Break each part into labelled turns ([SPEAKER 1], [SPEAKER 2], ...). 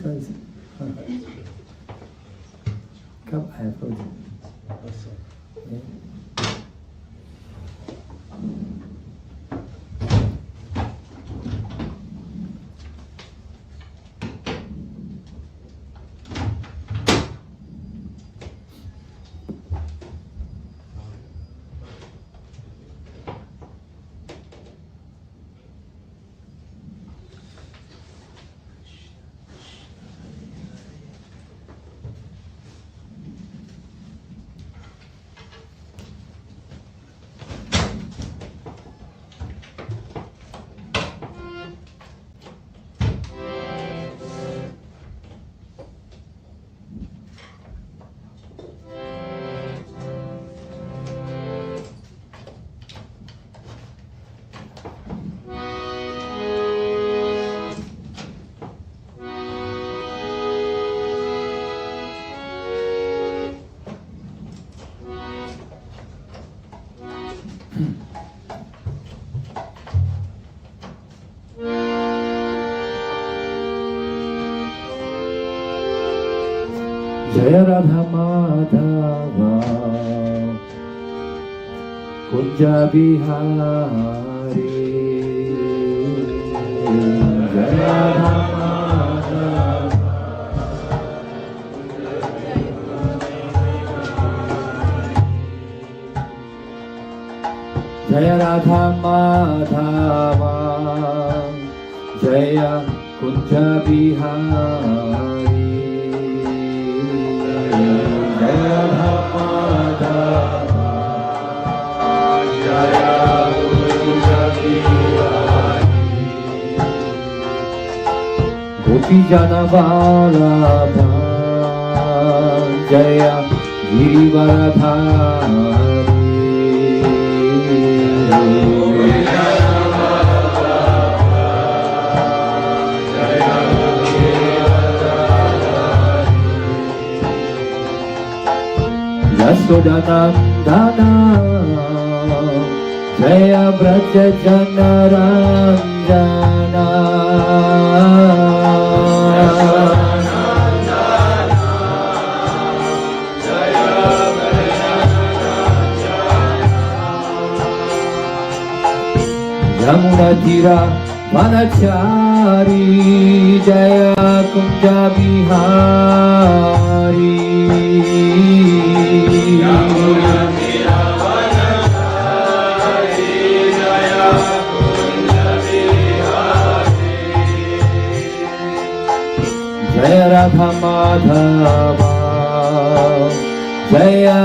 [SPEAKER 1] choice. Cup I have told you. Yeah. Jaya Radha Madhava Kunja Bihari Jaya Radha Madhava Jaya Radha Madhava Jaya Kunja Bihari Gopi Jana Vallabha Jaya Girivaradhari Yasodanandana Jaya Braja Janaranjana Yamuna Tira Vanachari Jaya Kunja Bihari Yamuna Tira Vanachari Jaya Kunja Bihari Jaya Radha Madhava Jaya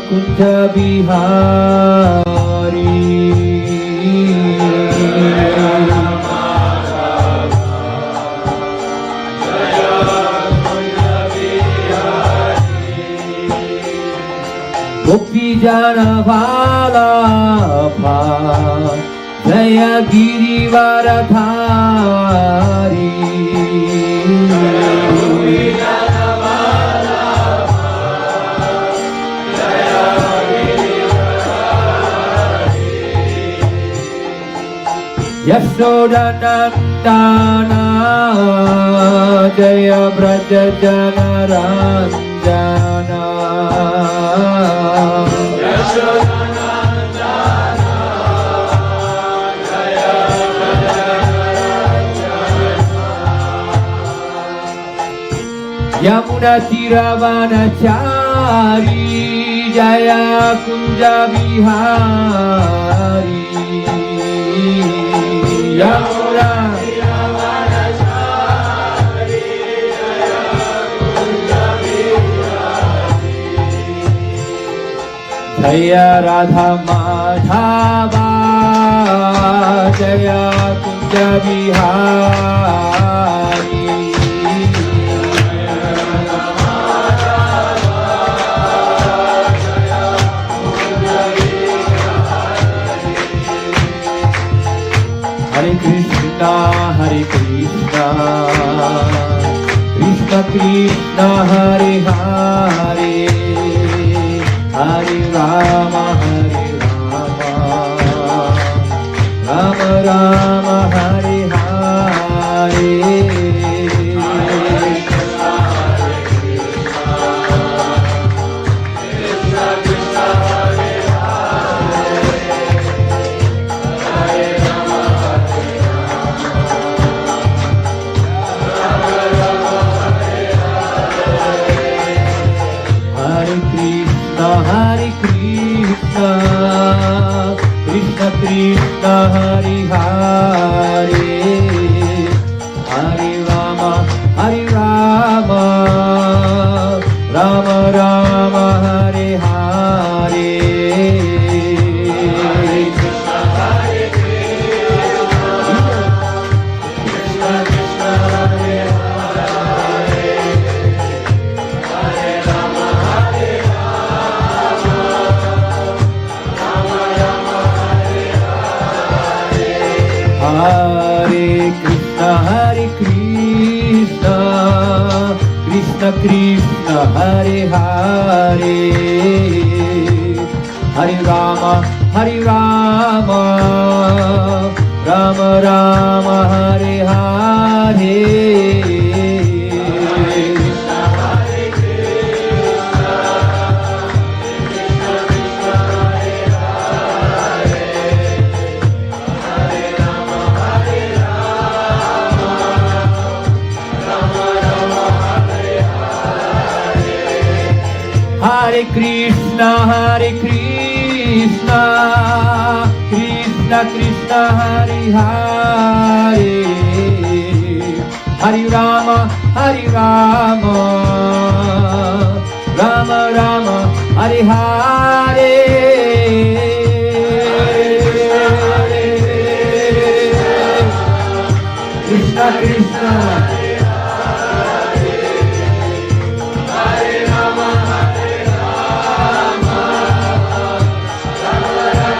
[SPEAKER 1] Kunja Bihari Gopi Jana Vallabha Jaya Girivaradhari Gopi Jana Vallabha Jaya Girivaradhari Yasodanandana Jaya Braja Janaranjana Yamuna Tira Vanachari Jaya Kunja Bihari Yamuna Tira Vanachari Jaya Kunja Bihari Jaya Radha Madhava Jaya Kunja Bihari Hare Krishna, Hare Krishna, Krishna Krishna, Hare Hare, Hare Rama, Hare Rama, Rama Rama, Hare Hare. Krishna Hare Hare Hare Rama Rama Rama Hare Hare Hare Krishna Hare Krishna Krishna Hare Hare Hare Rama Hare Rama Rama Rama Hare Hare Hare Krishna Krishna Krishna Hare Hare Hare Rama Rama Rama Hare Hare Krishna Hare Krishna Krishna Krishna Hare Hare Hare Rama Hare Rama Rama Rama Hare Hare Hare Krishna Krishna Krishna Hare Hare Hare Rama Rama Rama Hare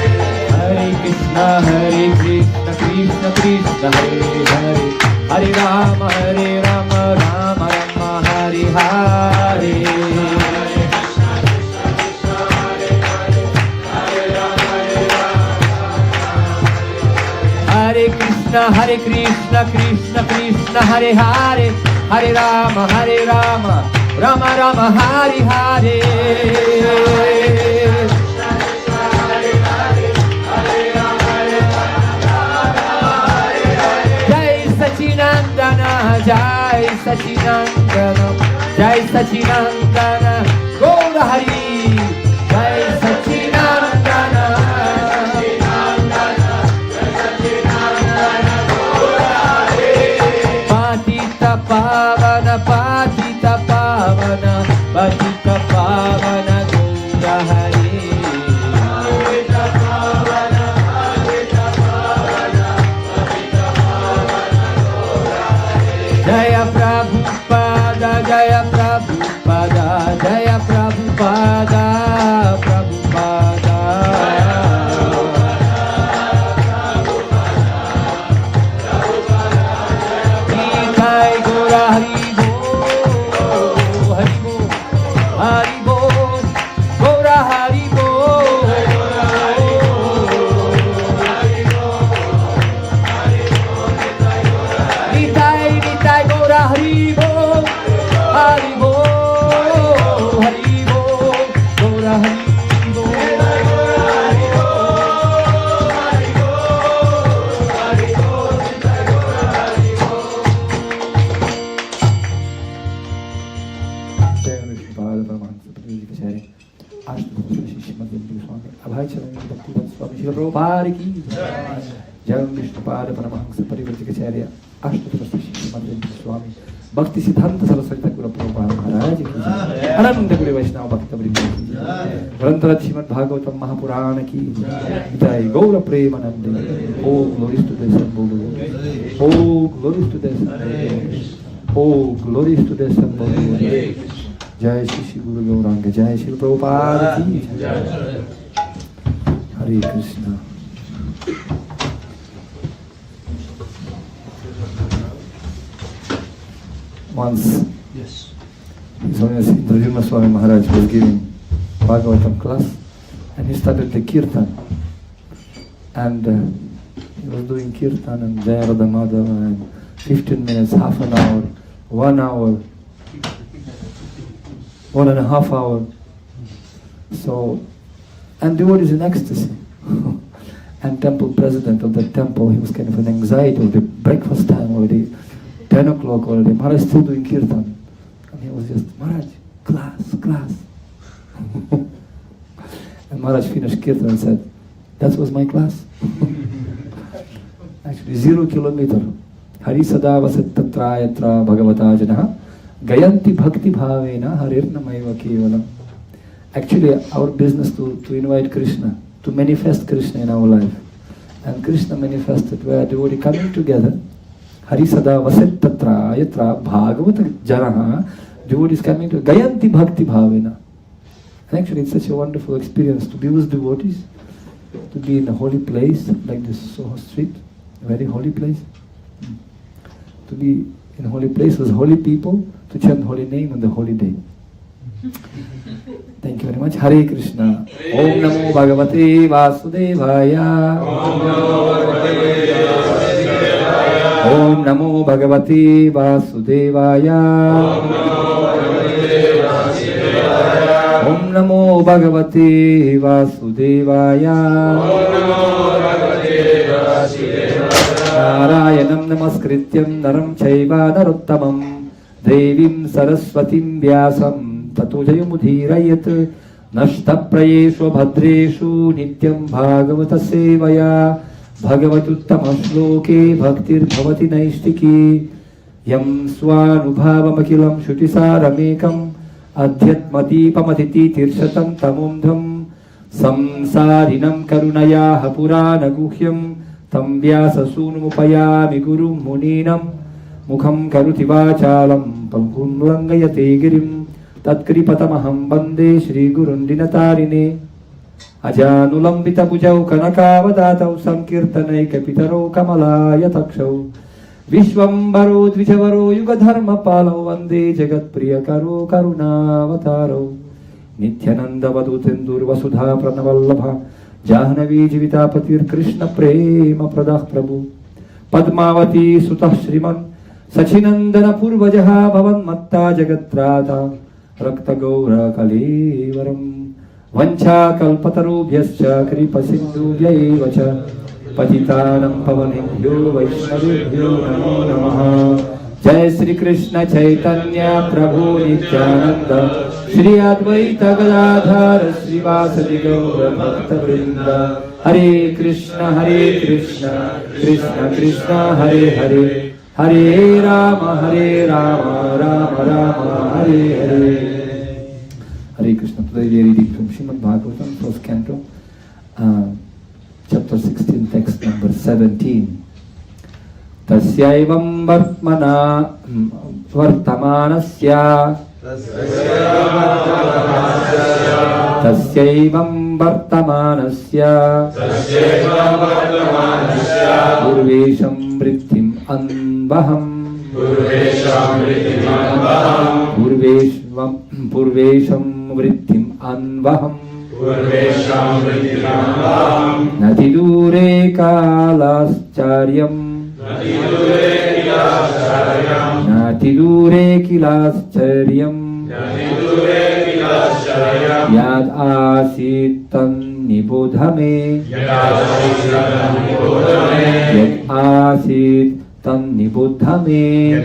[SPEAKER 1] Hare Krishna Krishna Hare Krishna Krishna Krishna Hare Hare Hare Rama Rama Rama Hare Hare Hare Krishna Krishna Krishna Hare Hare Hare Rama Rama Rama Hare Hare Jai Sachinandana, Jai Sachinandana, Gaura Hari, Jai Sachinandana, Patita Pavana, Patita Pavana, Patita Pavana, Gaura Hari. Jaya Prabhupada, Jaya Prabhupada, Jaya Prabhupada, Prabhupada. Nitai Gora Haribo, Haribo, Haribo, Gora Haribo. Nitai Gora Haribo, Haribo, Haribo, Gora Haribo, Haribo, Haribo, Haribo, Nitai Gora Haribo. Jai Vishnupada Paramahansa Prabhu Kachari Ashtadosa Shishimad-Bhakti Swami Abhay Chalani Bhakti Swami Srila Prabhupada ki Jai Vishnupada Paramahansa Prabhu Kachari Ashtadosa Shishimad-Bhakti Swami Bhakti Siddhanta Saraswati Thakur Prabhupada Maharaj ki Ananda Guru Vaishnava Bhakta Vrinda ki Grantha Srimad-Bhagavatam Mahapurana ki Jai Gaura Premanande. Oh glories to the Sambodhu. Oh glories to the Sambodhu. Oh glories to the Sambodhu. Jai Shri Guru Gauranga, Jai Srila Prabhupada ki Hare Krishna. Once, His Holiness Indra Swami Maharaj was giving Bhagavatam class, and he started the kirtan, and he was doing kirtan and Jaya the Mother, and 15 minutes, half an hour, 1 hour, 1.5 hours. So, and devotees in ecstasy. And temple president of the temple, he was kind of an anxiety of the breakfast time already, 10 o'clock already. Maharaj still doing kirtan. And he was just, Maharaj, class. And Maharaj finished Kirtan and said, that was my class. Actually, 0 kilometer. Hari sada vasat tatra yatra bhagavata janaha gayanti bhakti bhavena harirnamaiva kevalam. Actually, our business to invite Krishna, to manifest Krishna in our life. And Krishna manifested where devotee coming together. Hari sada vasat tatra yatra bhagavata janaha. Devotees coming to gayanti bhakti bhavena. And actually, it's such a wonderful experience to be with devotees, to be in a holy place like this Soho street, a very holy place. To be in a holy place with holy people, to chant holy name on the holy day. Thank you very much. Hare Krishna. Om Namo Bhagavate Vasudevaya. Om Namo Bhagavate Vasudevaya. Om Namo Bhagavate Vasudevaya. Narayanam Namaskrityam Naram Chaiva Narottamam Devim Saraswatim Vyasam Tato Jayamudhirayat Nashtaprayeshu Bhadreshu Nityam Bhagavata Sevaya Bhagavatuttama Shloke Bhaktir Bhavati Naishtiki Yam Swanubhavamakhilam Shutisaramekam Adhyatmadipamati Tirshatam Tamumdham Samsarinam Karunayaha Purana Guhyam Tam Vyasa Sunumupayami Guru Muninam Mukham Karuti Vachalam Pankundangayate Girim Tatkripatamaham Bande Shri Gurun Dinatarine Ajanulambita Pujau Kanakavadatau Sankirtanai Kapitaro Kamalaya Takshau Vishwambaro Dvijavaro Yugadharma Palau Vande Jagat Priyakaro Karunavataro Nityananda Vadutendur Vasudha Pranavallabha Jahnavi Jivitapatir Krishna Prema Pradah Prabhu Padmavati Sutah Shriman Sachinandana Purvajaha Bhavan Matta Jagatrata Rakta Gaura Kalevaram Vancha Kalpatarubhyascha Kripa Sindhu Vyayevacha Patitanam Pavanebhyo Vaishnavibhyo Namo Namaha Jai Sri Krishna Chaitanya Prabhu Nityananda Shri Advaita Gadadhara Srivasadi Gaura Bhakta Vrinda Hare Krishna Krishna Krishna Hare Hare Hare Rama Rama Rama Hare Hare. Hare Krishna. Today we are reading from Srimad-Bhagavatam, first canto, chapter 16, text number 17. Tasyaivam vartamanasya Tasyaivam vartamanasya Purvesham vriddhim anvaham Purvesham vriddhim anvaham Nati dure kalascharya Nati dure kilascharyam Yad asitan nibodhame Yad asitan nibodhame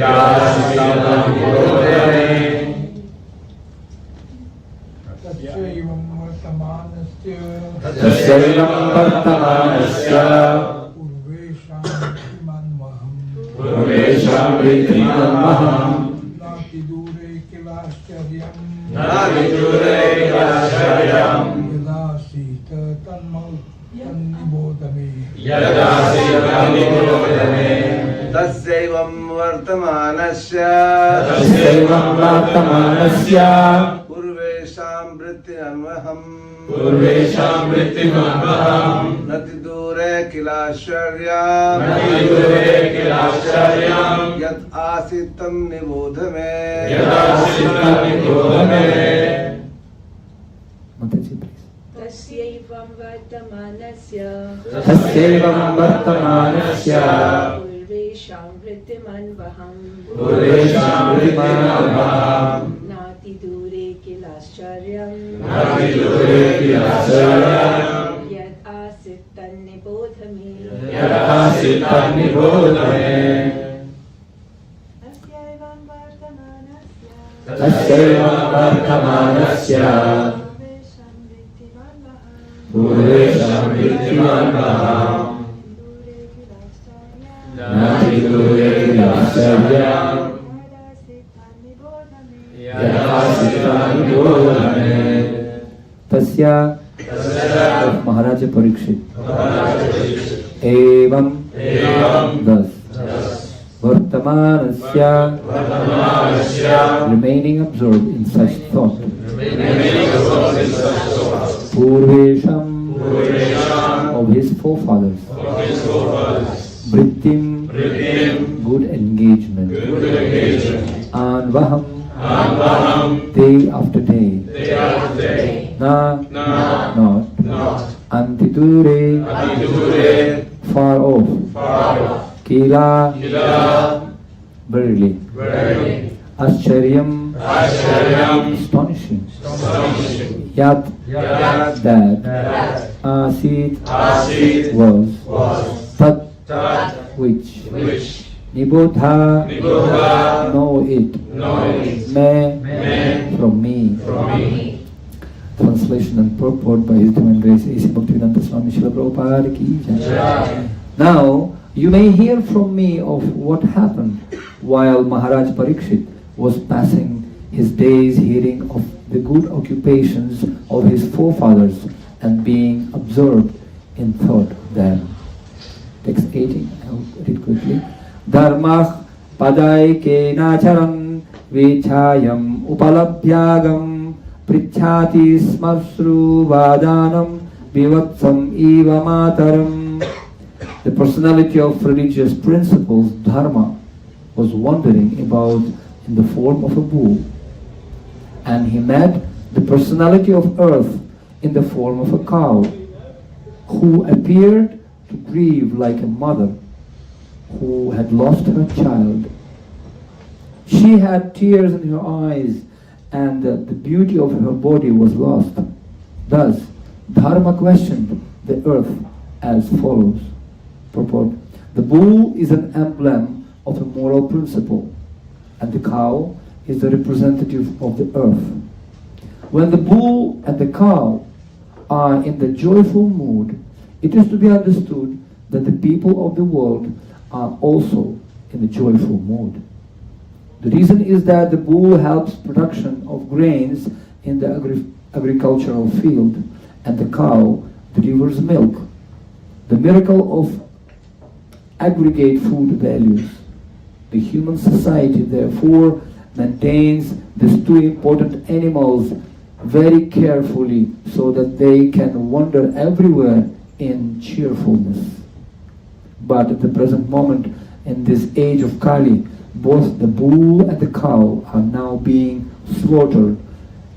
[SPEAKER 1] Tasyaivam vartamanasya Purvesham vriddhim anvaham Nati dure kilascharyam Yadasita nibodhame Tasyaivam vartamanasya Purvesham vriddhim anvaham Nati dure kilascharyam Yad asitam nibodhame Mataji, please.
[SPEAKER 2] Tasyaivam vartamanasya Purvesham vriddhim anvaham Nati dure kilascharyam Yad asitam nibodhame Tasyaivam vartamanasya
[SPEAKER 3] Purvesham Vidhimanvaham Nati Dure Vilasaryam Yadasitam Bodhane
[SPEAKER 1] Tasya of Maharaja Parikshit. Evam thus. Vartamanasya remaining absorbed in such thought. Purvesham of his forefathers. Vrittim good engagement. Anvaham day after day. Not. Antidure far off. Kila verily. Ascharyam astonishing. Yat that. Asit was. Tat which. Nibodha know it. Me from me. Translation and purport by His Divine Grace A.C. Bhaktivedanta Swami Srila Prabhupada ki jai. Now you may hear from me of what happened while Maharaj Parikshit was passing his days hearing of the good occupations of his forefathers and being absorbed in thought there. Text 18, I'll read quickly. Dharmah padai ke nacharam vichayam upalabhyagam prichhati smasru vadanam vivatsam eva mataram. The personality of religious principles, dharma, was wandering about in the form of a bull, and he met the personality of earth in the form of a cow, who appeared to grieve like a mother who had lost her child. She had tears in her eyes, and the beauty of her body was lost. Thus, Dharma questioned the earth as follows. Purport. The bull is an emblem of a moral principle, and the cow is the representative of the earth. When the bull and the cow are in the joyful mood, it is to be understood that the people of the world are also in a joyful mood. The reason is that the bull helps production of grains in the agricultural field, and the cow delivers milk. The miracle of aggregate food values. The human society therefore maintains these two important animals very carefully so that they can wander everywhere in cheerfulness. But at the present moment, in this age of Kali, both the bull and the cow are now being slaughtered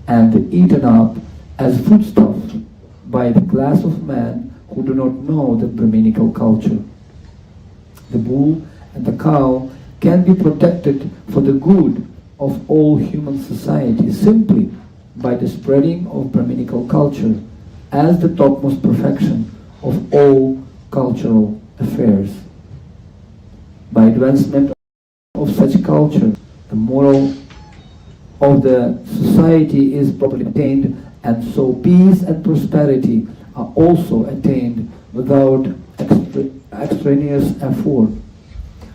[SPEAKER 1] and eaten up as foodstuffs by the class of men who do not know the Brahminical culture. The bull and the cow can be protected for the good of all human society simply by the spreading of Brahminical culture as the topmost perfection of all cultural affairs. By advancement of such culture, the moral of the society is properly attained, and so peace and prosperity are also attained without extraneous effort.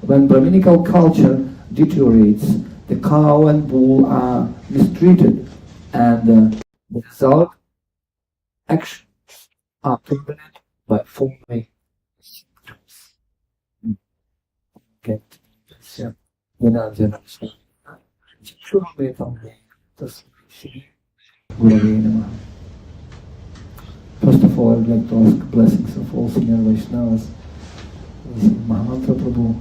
[SPEAKER 1] When Brahminical culture deteriorates, the cow and bull are mistreated, and the result actions are permanent by forming symptoms. Get First of all, I would like to ask blessings of all senior Vaishnavas. Mahamantra Prabhu,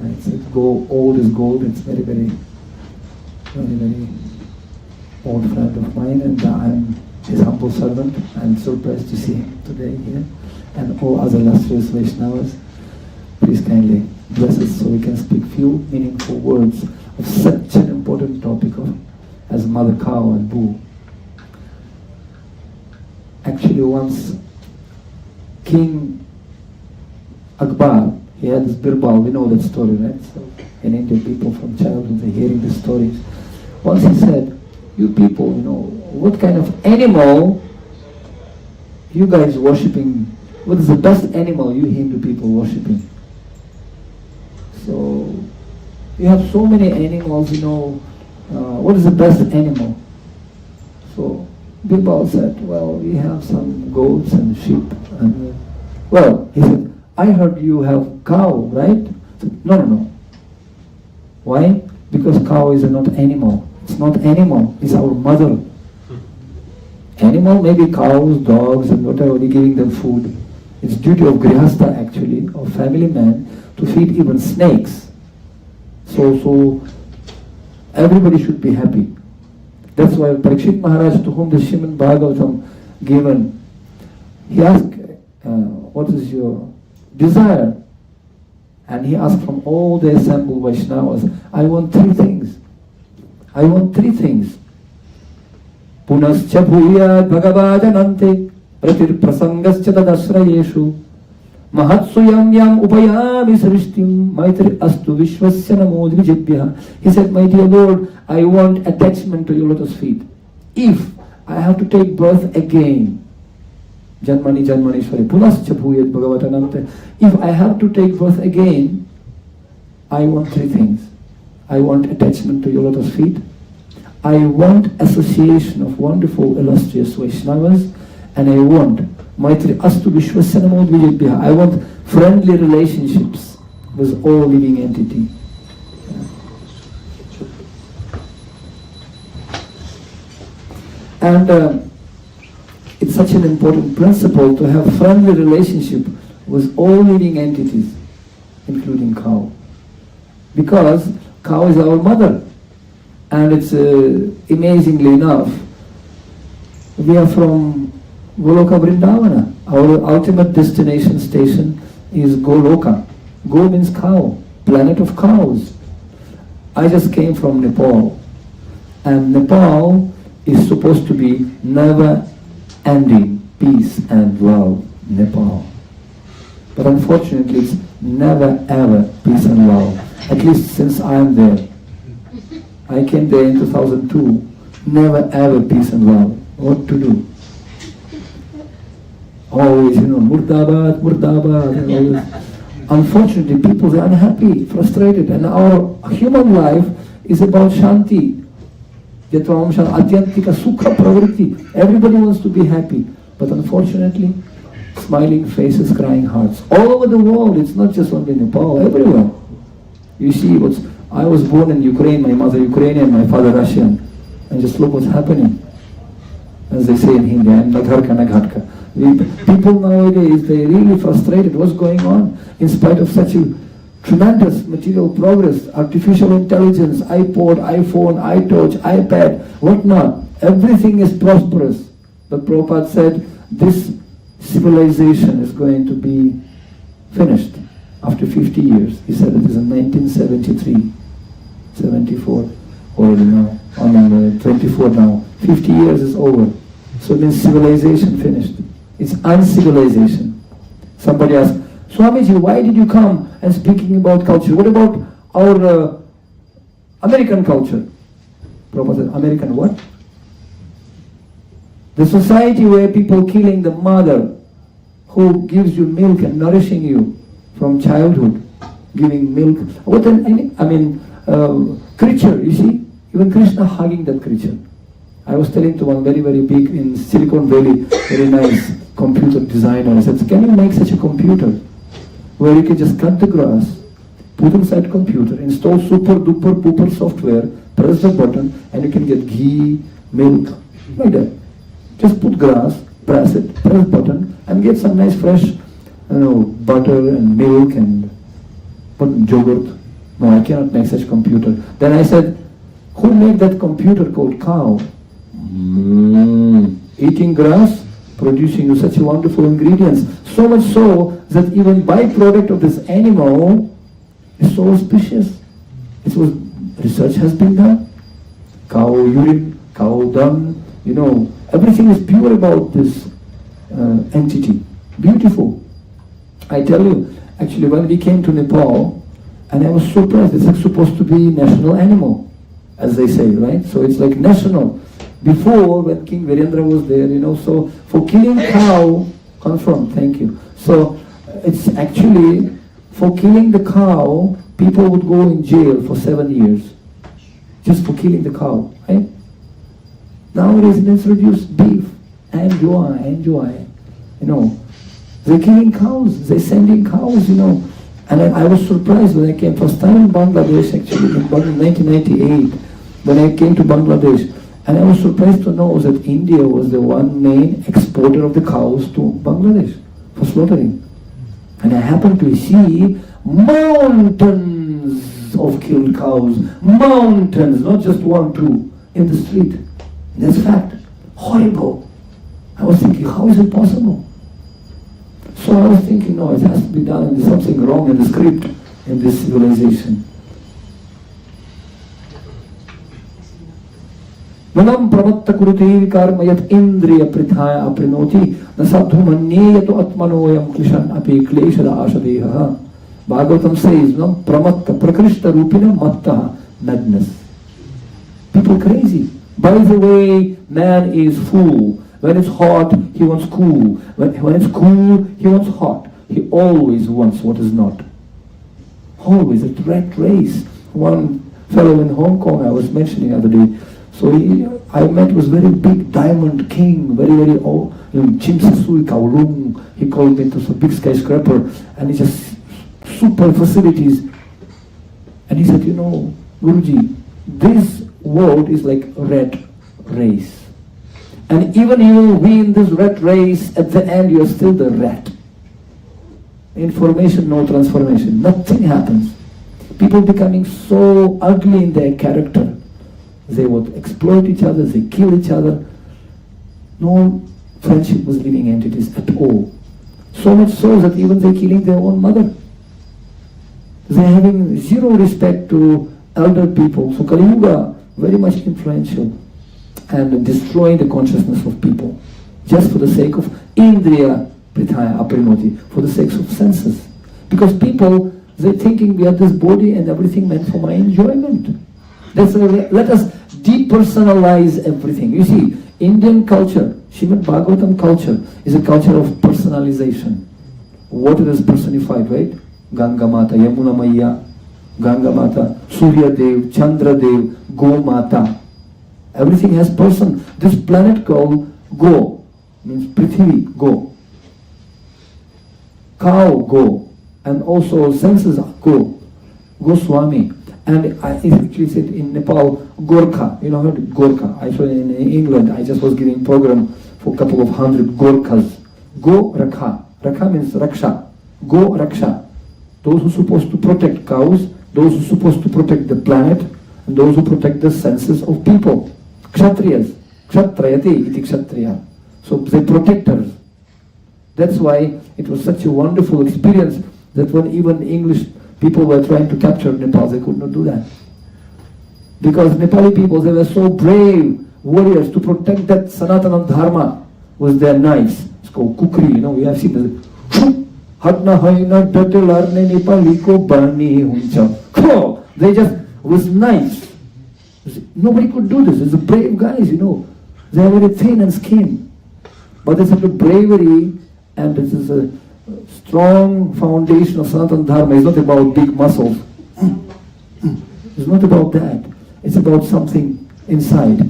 [SPEAKER 1] it's gold, old is gold. It's very, very old friend of mine, and I'm his humble servant. I'm surprised to see him today here, and all other illustrious Vaishnavas. Please kindly bless us so we can speak few meaningful words of such an important topic as mother cow and bull. Actually, once King Akbar, he had this Birbal, we know that story, right? So in India, people from childhood, they're hearing the stories. Once he said, you people, what kind of animal you guys worshipping, what is the best animal you Hindu people worshipping? So, you have so many animals, what is the best animal? So, people said, well, we have some goats and sheep. And, well, he said, I heard you have cow, right? I said, no. Why? Because cow is not animal. It's not animal, it's our mother. Animal, maybe cows, dogs, and whatever, we're giving them food. It's duty of grihastha actually, of family man, to feed even snakes. So everybody should be happy. That's why Parikshit Maharaj, to whom the Srimad-Bhagavatam given, he asked, what is your desire? And he asked from all the assembled Vaishnavas, I want three things. Punascha bhuyat bhagavajanante pratir prasangascha tadasrayeshu mahatsuyam yam upayami srishtim maitri astu vishwasya namo dvijebhyah. He said, my dear Lord, I want attachment to your lotus feet. If I have to take birth again, Janmani Janmanishwari, Punascha bhuyat bhagavajanante, if I have to take birth again, I want three things. I want attachment to your lotus feet. I want association of wonderful, illustrious Vaishnavas, and I want Maitri Astu Vishwasya Namo Dvijebhyah. I want friendly relationships with all living entity. And it's such an important principle to have friendly relationship with all living entities, including cow. Because cow is our mother. And it's amazingly enough, we are from Goloka Vrindavana. Our ultimate destination station is Goloka. Go means cow, planet of cows. I just came from Nepal. And Nepal is supposed to be never-ending peace and love, Nepal. But unfortunately, it's never ever peace and love, at least since I am there. I came there in 2002, never ever peace and love. What to do? Always, murdabad, murdabad, and all this. Unfortunately, people are unhappy, frustrated, and our human life is about shanti. Adyantika sukha pravritti. Everybody wants to be happy, but unfortunately, smiling faces, crying hearts. All over the world, it's not just only Nepal, everywhere. You see I was born in Ukraine, my mother Ukrainian, my father Russian. And just look what's happening. As they say in Hindi, nagharka. People nowadays, they're really frustrated. What's going on? In spite of such a tremendous material progress, artificial intelligence, iPod, iPhone, iTouch, iPad, whatnot. Everything is prosperous. But Prabhupada said, this civilization is going to be finished after 50 years. He said it is in 1973, 74, already now, on 24 now. 50 years is over. So it means civilization finished. It's uncivilization. Somebody asked, Swamiji, why did you come and speaking about culture? What about our American culture? Prabhupada said, American what? The society where people killing the mother who gives you milk and nourishing you from childhood, giving milk. What creature, you see? Even Krishna hugging that creature. I was telling to one very, very big in Silicon Valley, very nice computer designer. I said, can you make such a computer where you can just cut the grass, put inside computer, install super duper pooper software, press the button, and you can get ghee, milk, like that. Just put grass, press it, press button, and get some nice fresh butter and milk and yogurt. No, I cannot make such computer. Then I said, who made that computer called cow? Eating grass, producing you such wonderful ingredients. So much so that even byproduct of this animal is so auspicious. Research has been done. Cow urine, cow dung, everything is pure about this entity. Beautiful. I tell you, actually when we came to Nepal, and I was surprised, it's like supposed to be national animal, as they say, right? So it's like national. before when King Virendra was there, so for killing cow, confirm, thank you. So it's actually, for killing the cow, people would go in jail for 7 years. Just for killing the cow, right? Nowadays they introduce beef, enjoy. They're killing cows, they're sending cows, And I was surprised when I came first time in Bangladesh, actually in 1998, when I came to Bangladesh. And I was surprised to know that India was the one main exporter of the cows to Bangladesh for slaughtering. And I happened to see mountains of killed cows, mountains, not just 1, 2, in the street. That's fact. Horrible. I was thinking, how is it possible? So I was thinking, no, it has to be done. There's something wrong in the script in this civilization. Manam pramatta kurute karma yat indriya prithaya aprinoti nasadhu manyeyato atmanoyam klishan api kleshada ashadeha. Bhagavatam says, pramatta prakrishta rupina matta, madness. People crazy. By the way, man is fool. When it's hot, he wants cool. When it's cool, he wants hot. He always wants what is not. Always a rat race. One fellow in Hong Kong I was mentioning the other day. So I met was very big diamond king, very old, Chimsasui Kowloon. He called me to some big skyscraper, and he just super facilities. And he said, Guruji, this world is like a rat race. And even you win this rat race, at the end you are still the rat. Information, no transformation. Nothing happens. People becoming so ugly in their character. They would exploit each other, they kill each other. No friendship with living entities at all. So much so that even they're killing their own mother. They're having zero respect to elder people. So Kali Yuga, very much influential. And destroying the consciousness of people just for the sake of indriya prithaya aprinoti, for the sake of senses. Because people, they're thinking we are this body and everything meant for my enjoyment. Let us depersonalize everything. You see, Indian culture, Srimad-Bhagavatam culture, is a culture of personalization. Water is personified, right? Ganga Mata, Yamuna Maya, Ganga Mata, Surya Dev, Chandra Dev, Go Mata. Everything has person. This planet called Go, means Prithvi, go. Cow, go. And also senses, go. Goswami. And I actually said in Nepal, Gorkha. You know how Gorkha? I saw in England, I just was giving program for a couple of 100 Gorkhas. Go Rakha. Rakha means Raksha. Go Raksha. Those who are supposed to protect cows, those who are supposed to protect the planet, and those who protect the senses of people. Kshatriyas. Kshatrayate iti kshatriya. So they protectors. That's why it was such a wonderful experience that when even English people were trying to capture Nepal, they could not do that. Because Nepali people, they were so brave warriors to protect that Sanatana Dharma with their knives. It's called kukri, we have seen this. They just, with knives. Nobody could do this. It's the brave guys, They are very thin and skin. But it's a bravery, and this is a strong foundation of Sanatana Dharma. It's not about big muscles. It's not about that. It's about something inside.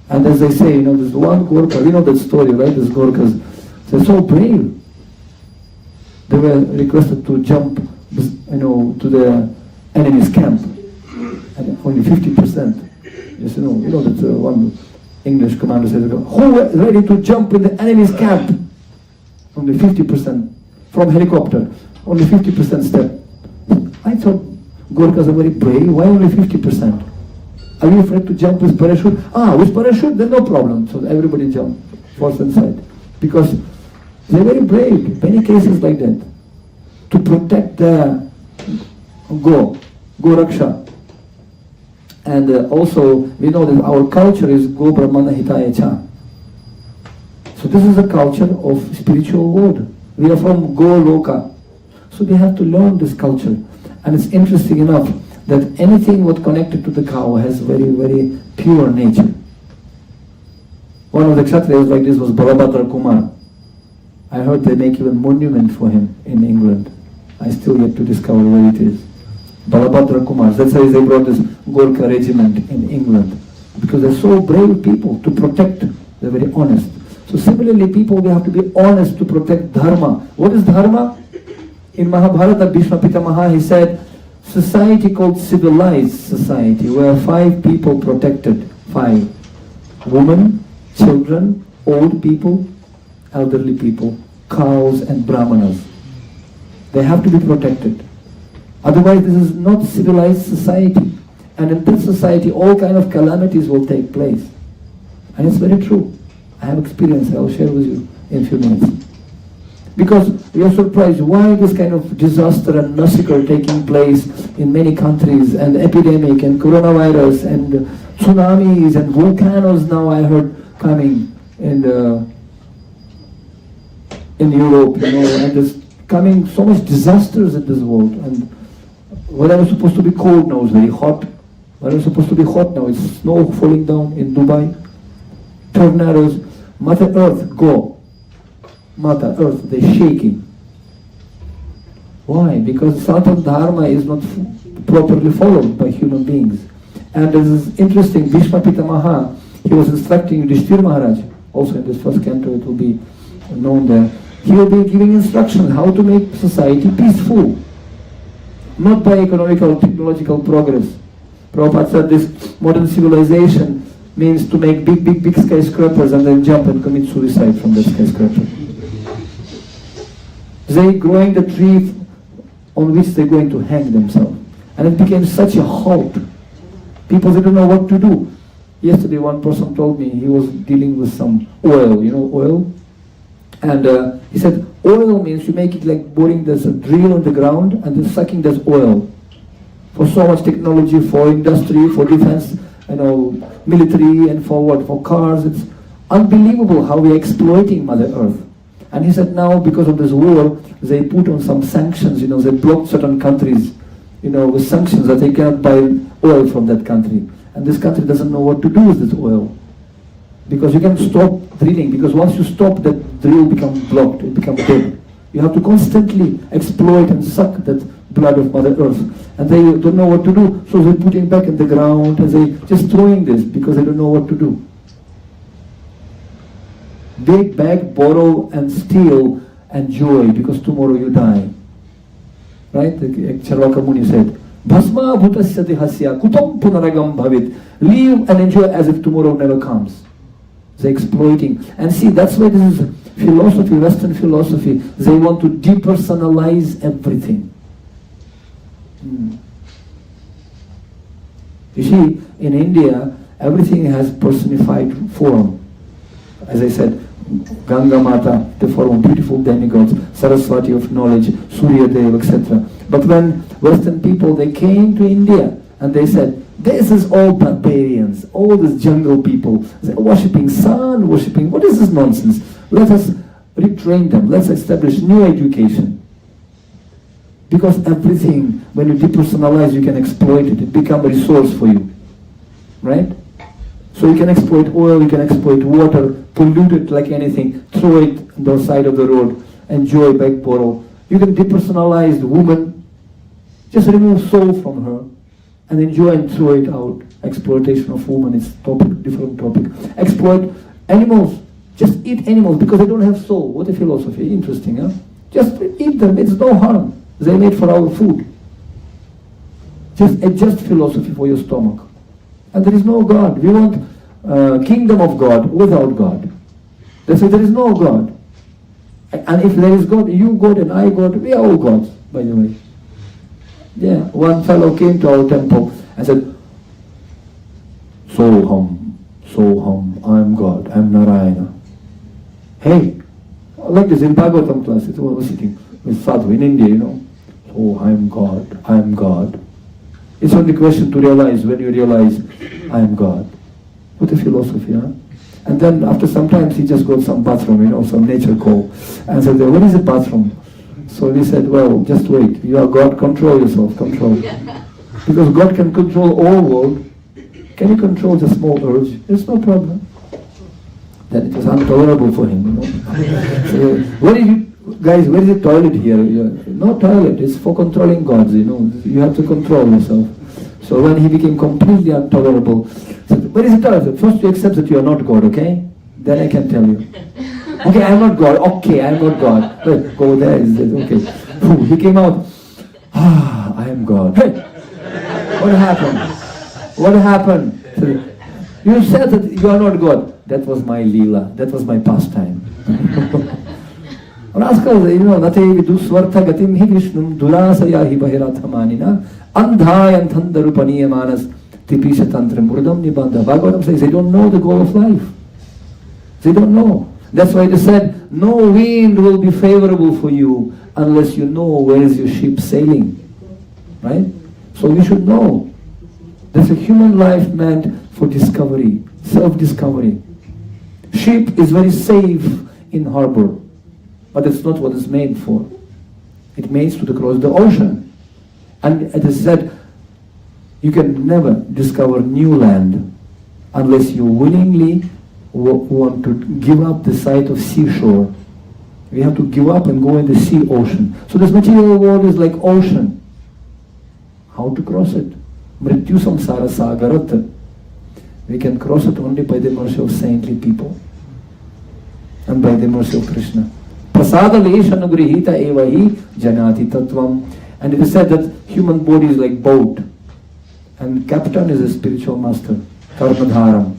[SPEAKER 1] And as they say, there's one Gorkha, we know that story, right? These Gorkhas, they're so brave. They were requested to jump, to the enemy's camp. And only 50%. Yes, that one English commander says, who is ready to jump in the enemy's camp? Only 50% from helicopter. Only 50% step. I thought Gorkhas are very brave. Why only 50%? Are you afraid to jump with parachute? With parachute, then no problem. So everybody jump, force inside. Because they're very brave. Many cases like that. To protect the Go Raksha. And also, we know that our culture is Go Brahmana Hitaya Cha. So this is a culture of spiritual world. We are from Go Loka. So we have to learn this culture. And it's interesting enough that anything what connected to the cow has very, very pure nature. One of the Kshatriyas like this was Balabhadra Kumar. I heard they make even monument for him in England. I still yet to discover where it is. Balabhadra Kumar. That's why they brought this Gorkha regiment in England. Because they're so brave people to protect. They're very honest. So similarly, people, we have to be honest to protect dharma. What is dharma? In Mahabharata, Bhishma Pitamaha, he said, society called civilized society, where 5 people protected. 5. Women, children, old people, elderly people, cows and brahmanas. They have to be protected. Otherwise, this is not civilized society. And in this society, all kind of calamities will take place. And it's very true. I have experience, I will share with you in a few minutes. Because we are surprised why this kind of disaster and massacre taking place in many countries, and epidemic and coronavirus and tsunamis and volcanoes now I heard coming in Europe, you know, and there's coming so much disasters in this world. And whatever is supposed to be cold now is very hot. Whatever is supposed to be hot now is snow falling down in Dubai. Tornadoes. Mother Earth, go. Mother Earth, they're shaking. Why? Because Sanatan Dharma is not properly followed by human beings. And this is interesting, Bhishma Pitamaha, he was instructing Yudhishthira Maharaj, also in this first canto it will be known there. He will be giving instructions how to make society peaceful. Not by economical, technological progress. Prabhupada said this modern civilization means to make big skyscrapers and then jump and commit suicide from that skyscraper. They growing the tree on which they're going to hang themselves. And it became such a halt. People, they don't know what to do. Yesterday one person told me he was dealing with some oil, you know, oil. And he said, oil means you make it like boring, there's a drill in the ground and then sucking this oil. For so much technology, for industry, for defense, you know, military, and for what? For cars. It's unbelievable how we're exploiting Mother Earth. And he said now, because of this war, they put on some sanctions, you know, they blocked certain countries, you know, with sanctions that they cannot buy oil from that country. And this country doesn't know what to do with this oil. Because you can stop drilling, because once you stop, that drill becomes blocked, it becomes dead. You have to constantly exploit and suck that blood of Mother Earth. And they don't know what to do, so they're putting back in the ground and they just throwing this because they don't know what to do. They beg, borrow and steal and joy because tomorrow you die. Right? Charvaka Muni said, Bhasma bhutasya dehasya kutam punaragam bhavit. Live and enjoy as if tomorrow never comes. They're exploiting. And see, that's why this is philosophy, Western philosophy. They want to depersonalize everything. You see, in India, everything has personified form. As I said, Ganga Mata, the form of beautiful demigods, Saraswati of knowledge, Surya Dev, etc. But when Western people, they came to India and they said, this is all barbarians, all these jungle people, they're worshipping sun, worshipping, what is this nonsense? Let us retrain them, let's establish new education. Because everything, when you depersonalize, you can exploit it. It becomes a resource for you. Right? So you can exploit oil, you can exploit water, pollute it like anything, throw it on the side of the road, enjoy, beg, borrow. You can depersonalize the woman, just remove soul from her, and enjoy and throw it out. Exploitation of woman is different topic. Exploit animals, just eat animals because they don't have soul. What a philosophy, interesting, huh? Just eat them, it's no harm. They made for our food. Just adjust philosophy for your stomach. And there is no God. We want kingdom of God without God. They say there is no God. And if there is God, you God and I God, we are all gods, by the way. Yeah, one fellow came to our temple and said, Soham, I'm God, I'm Narayana. Hey, like this in Bhagavatam class, I was sitting with Sadhu in India, you know. Oh, I'm God. It's only a question to realize when you realize, I am God. What a philosophy, huh? And then after some time, he just got some bathroom, you know, some nature call. And said, what is a bathroom? So he said, well, just wait. You are God, control yourself, control. Because God can control all world. Can you control the small urge? It's no problem. then it was intolerable for him, you know. So, where is the toilet here? No toilet, it's for controlling gods, you know. You have to control yourself. So when he became completely intolerable, he said, where is the toilet? First you accept that you are not God, okay? Then I can tell you. Okay, I'm not God. Okay, I'm not God. Wait, go there, is it? Okay. He came out, I am God. Hey, what happened? What happened? So, you said that you are not God. That was my Leela. That was my pastime. Rascals, you know, nate vidu swartha gatim hi Krishnum durasaya hi bahirathamanina andhaya anthandarupaniya manas tipisha tantra murdam nibandha. Bhagavatam says they don't know the goal of life. They don't know. That's why they said, no wind will be favorable for you unless you know where is your ship sailing. Right? So you should know. That's a human life meant for discovery, self-discovery. Ship is very safe in harbor, but it's not what it's made for. It means to cross the ocean. And it is said, you can never discover new land unless you willingly want to give up the sight of seashore. We have to give up and go in the sea ocean. So this material world is like ocean. How to cross it? Mrityu samsara sagarat. We can cross it only by the mercy of saintly people and by the mercy of Krishna. Prasada lesha nugrihita evahi janati tattvam. And it is said that human body is like boat and captain is a spiritual master, karmadharam.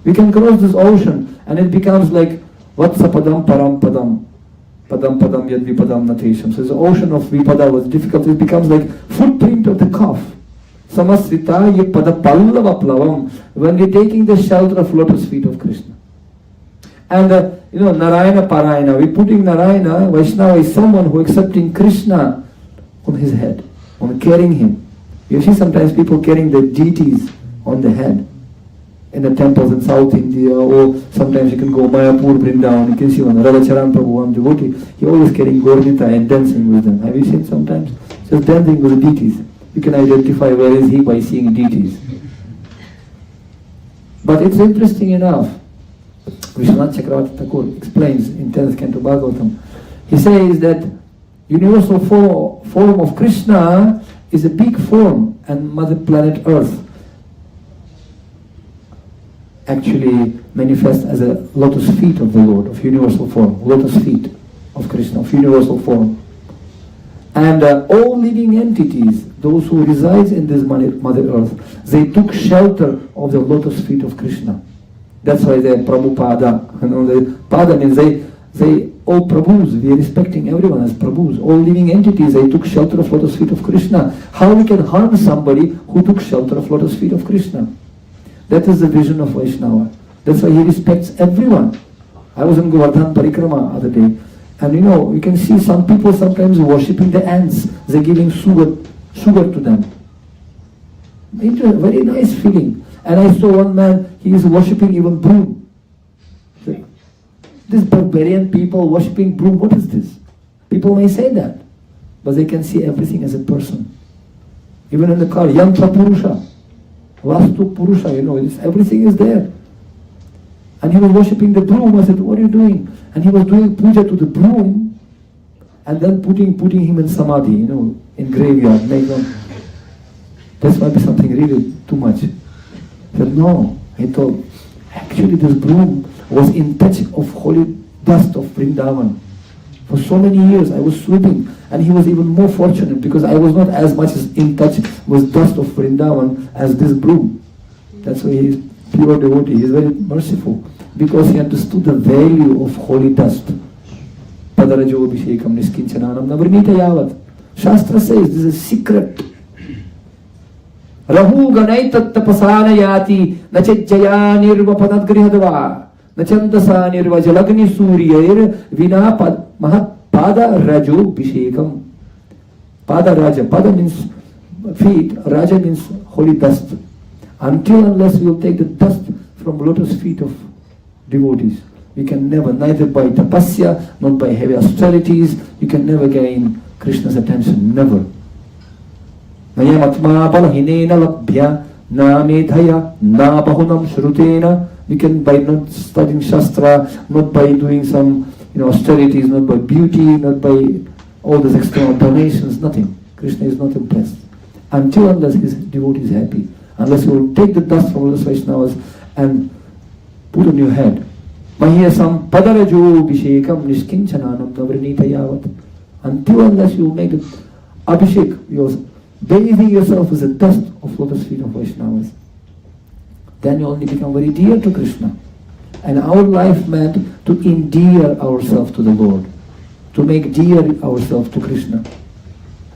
[SPEAKER 1] We can cross this ocean and it becomes like vatsapadam param padam. Padam padam yad vipadam natesham. So the ocean of vipada was difficult. It becomes like footprint of the calf. Samasrita ye pada pallava plavam. When we're taking the shelter of lotus feet of Krishna. And you know, Narayana Parayana. We're putting Narayana, Vaishnava is someone who accepting Krishna on his head, on carrying him. You see sometimes people carrying the deities on the head in the temples in South India, or sometimes you can go Mayapur, Vrindavan, you can see one Radha-Krishna Prabhu, one devotee, he always carrying Gaurnita and dancing with them. Have you seen sometimes? Just dancing with the deities. You can identify where is he by seeing deities. But it's interesting enough. Vishwanath Chakravarti Thakur explains in 10th Canto Bhagavatam. He says that universal form of Krishna is a big form, and Mother Planet Earth actually manifests as a lotus feet of the Lord, of universal form, lotus feet of Krishna, of universal form. And all living entities, those who reside in this Mother Earth, they took shelter of the lotus feet of Krishna. That's why they are Prabhupada. You know, the Pada means they all Prabhus. We are respecting everyone as Prabhus. All living entities, they took shelter of lotus feet of Krishna. How we can harm somebody who took shelter of lotus feet of Krishna? That is the vision of Vaishnava. That's why he respects everyone. I was in Govardhan Parikrama other day, and you know, you can see some people sometimes worshipping the ants. They're giving sugar to them. It's a very nice feeling. And I saw one man, he is worshipping even broom. These barbarian people worshipping broom, what is this? People may say that, but they can see everything as a person. Even in the car, Yantra Purusha, Vastu Purusha, you know, everything is there. And he was worshipping the broom. I said, what are you doing? And he was doing puja to the broom, and then putting him in samadhi, you know, in graveyard. This might be something really too much. I said, no. I thought, actually this broom was in touch of holy dust of Vrindavan. For so many years I was sweeping, and he was even more fortunate because I was not as much as in touch with dust of Vrindavan as this broom. That's why he is pure devotee. He is very merciful because he understood the value of holy dust. Padarajo Abhishekam Niskinchananam Navrinita Yavat. Shastra says this is a secret. Rahu ganai tattapasana yati nachajjaya nirva padatgrihadva nachandasa nirva jalagni suryair vina mahat pada rajo bhishekam. Pada raja. Pada means feet. Raja means holy dust. Until unless we will take the dust from lotus feet of devotees, we can never, neither by tapasya, not by heavy austerities, you can never gain Krishna's attention. Never. Nayamatma balahinena labhya na medhaya na bahunam shrutena We can by not studying Shastra, not by doing some austerities, not by beauty, not by all those external donations, nothing. Krishna is not impressed. Until unless his devotee is happy. Unless you will take the dust from all the Vaishnavas and put on your head. Mahyasam padarajo abhishekam nishkinchananam navrinita yavat. Until unless you make the abhishek, you're bathing yourself with the dust of lotus feet of Vaishnavas, then you only become very dear to Krishna. And our life meant to endear ourselves to the Lord, to make dear ourselves to Krishna.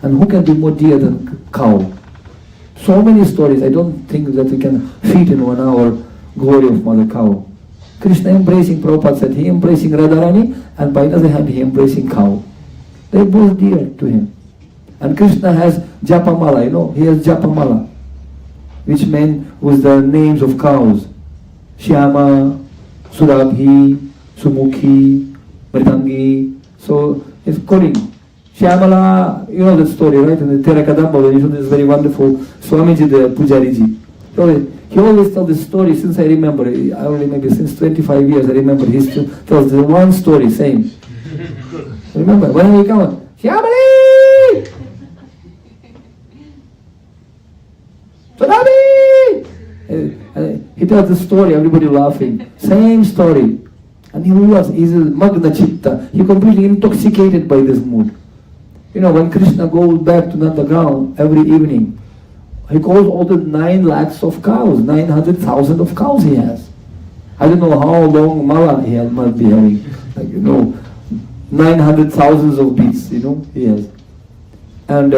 [SPEAKER 1] And who can be more dear than cow? So many stories, I don't think that we can fit in 1 hour glory of Mother Cow. Krishna embracing, Prabhupada said, he embracing Radharani, and by the other hand he embracing cow. They're both dear to him. And Krishna has Japamala, he has Japamala, which meant with the names of cows. Shyama, Surabhi, Sumukhi, Mritangi. So it's calling. Shyamala, you know that story, right? In the Terakadamba, you know this very wonderful Swamiji, the Pujariji. He always tells this story since I remember. I only maybe since 25 years I remember. He still tells the one story, same. Remember, when we come, Shyamali! Surabhi! He tells the story, everybody laughing. Same story. And he's a Magna Chitta. He completely intoxicated by this mood. When Krishna goes back to Nandagram every evening, he calls all the 9 lakhs of cows, 900,000 of cows he has. I don't know how long Mala he must be having, 900,000 of beats, he has. And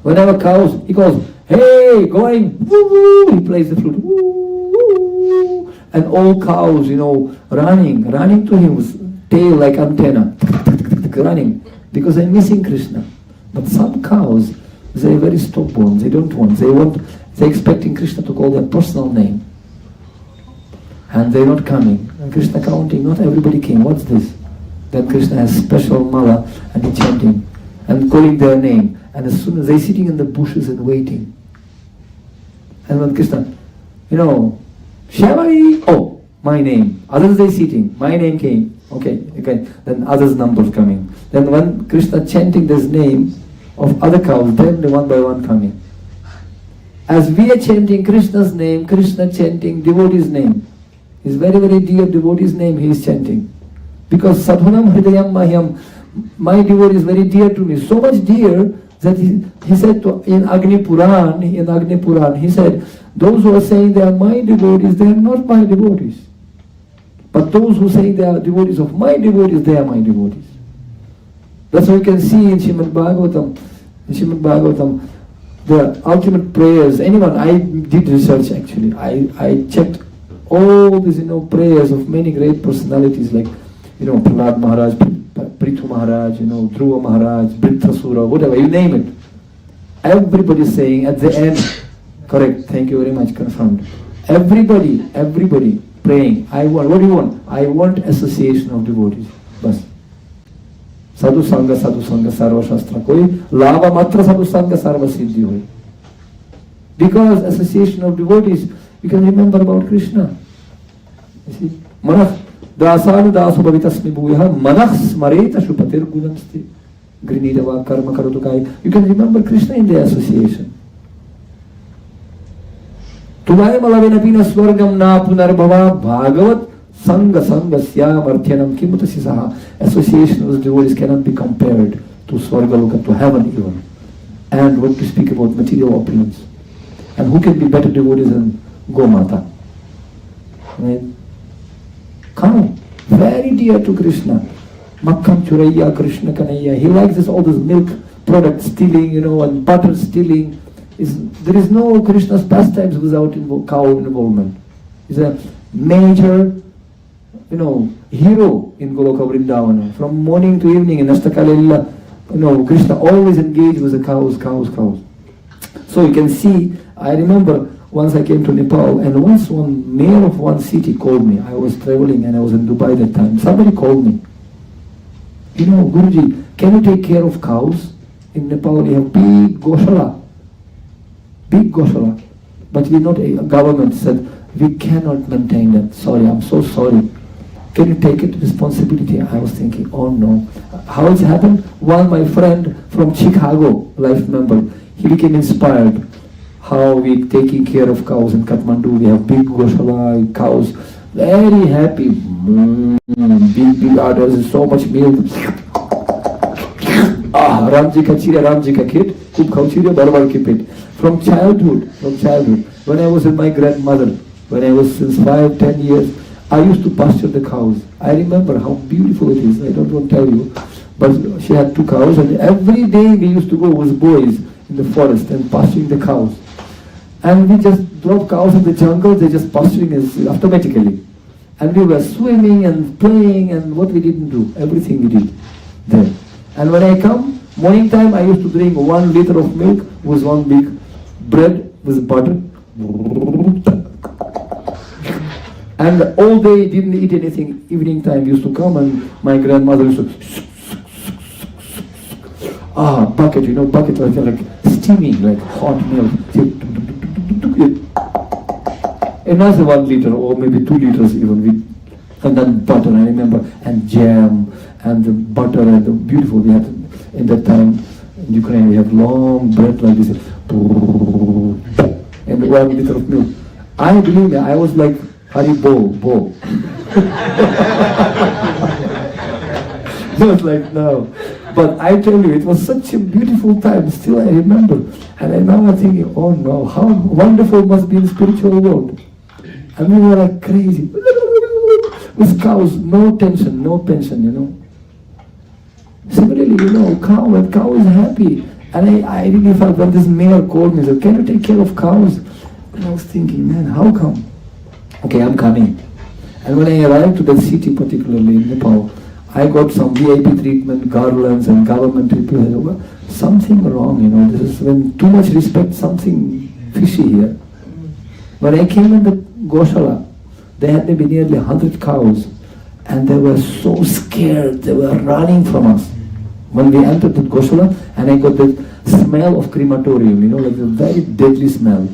[SPEAKER 1] whenever cows, he calls, hey, going, woo, he plays the flute, woo, woo, and all cows, running to him with tail like antenna, running, because they're missing Krishna. But some cows, they're very stubborn, they don't want, they're expecting Krishna to call their personal name. And they're not coming. And Krishna counting, not everybody came, what's this? Then Krishna has special mala and he's chanting and calling their name. And as soon as they're sitting in the bushes and waiting. And when Krishna, Shyamali, oh, my name. Others they sitting, my name came. Okay, then others numbers coming. Then when Krishna chanting this name of other cows, then one by one coming. As we are chanting Krishna's name, Krishna chanting devotee's name. His very, very dear devotee's name he is chanting. Because Sadhunam Hridayam Mahyam, my devotee is very dear to me. So much dear that he said in Agni Puran, he said, those who are saying they are my devotees, they are not my devotees. But those who say they are devotees of my devotees, they are my devotees. That's what you can see in Srimad-Bhagavatam. In Srimad-Bhagavatam, the ultimate prayers, I did research actually. I checked all these, prayers of many great personalities like, Prahlad Maharaj, Prithu Maharaj, Dhruva Maharaj, Brittasura, whatever, you name it. Everybody saying at the end, correct, thank you very much, confirmed. Everybody praying, what do you want? I want association of devotees. Bas. Sadhu Sangha Sarva Shastra Koi, Lava Matra Sadhu Sangha Sarva Siddhi Hoi. Because association of devotees, you can remember about Krishna. You see? Manah Dasana Dasu Bhavitasmi Bhuyaha Manah Smareta Shupatir Gunamsti Grinidava Karma Karutukai. You can remember Krishna in the association. Tumhare Malavena Pina Swargam Na Punarbhava Bhagavat Sangha Syam Arthyanam Kimutasi Saha. Association with devotees cannot be compared to Swarga, to heaven even. And what to speak about material opulence. And who can be better devotees than Gomata? Right? Cow, very dear to Krishna. Makkam Churaya Krishna Kanaya. He likes all this milk product stealing, and butter stealing. There is no Krishna's pastimes without cow involvement. He's a major, hero in Goloka Vrindavana. From morning to evening in Ashtakalila, Krishna always engaged with the cows. So you can see, I remember once I came to Nepal, and once one mayor of one city called me. I was traveling and I was in Dubai that time. Somebody called me. Guruji, can you take care of cows? In Nepal we have big Goshala. But we not a government said, We cannot maintain that. Sorry, I'm so sorry. Can you take it responsibility? I was thinking, oh no. How it's happened? One, my friend from Chicago, life member, he became inspired. How we taking care of cows in Kathmandu. We have big Goshala cows, very happy. Big udders, so much milk. Ramji ka chira, Ramji ka kid, kub khau chira, barbar keep it. From childhood, when I was with my grandmother, when I was since 5-10 years, I used to pasture the cows. I remember how beautiful it is. I don't want to tell you. But she had 2 cows, and every day we used to go with boys in the forest and pasturing the cows. And we just drove cows in the jungle, they just pasturing us automatically. And we were swimming and playing, and what we didn't do, everything we did there. And when I come, morning time, I used to drink 1 liter of milk with 1 big bread with butter. And all day didn't eat anything. Evening time used to come, and my grandmother used to bucket, bucket like steaming, like hot milk. Another 1 liter or maybe 2 liters even. And then butter, I remember, and jam, and the butter, and the beautiful, we had in that time in Ukraine, we have long bread like this, and 1 liter of milk. I believe me, I was like, Hari Bo. It was like, no. But I tell you, it was such a beautiful time, still I remember. And now I'm thinking, oh no, how wonderful must be the spiritual world. And we were like crazy. With cows, no tension, no pension, Similarly, cow is happy. And I really felt when this mayor called me, said, can you take care of cows? And I was thinking, man, how come? Okay, I'm coming. And when I arrived to the city, particularly in Nepal, I got some VIP treatment, garlands and government people. Something wrong, this is when too much respect, something fishy here. When I came in the Goshala, they had maybe nearly 100 cows, and they were so scared, they were running from us. When we entered the Goshala, and I got the smell of crematorium, like a very deadly smell.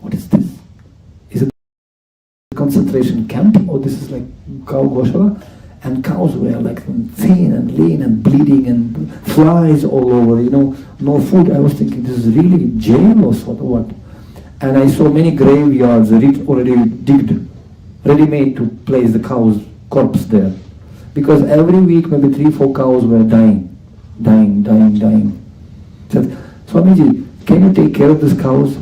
[SPEAKER 1] What is this? Is it concentration camp, or this is like cow Goshala? And cows were like thin and lean and bleeding and flies all over, no food. I was thinking, this is really jail or what? And I saw many graveyards already digged, ready-made to place the cow's corpse there. Because every week maybe 3-4 cows were dying. Said, Swamiji, can you take care of these cows?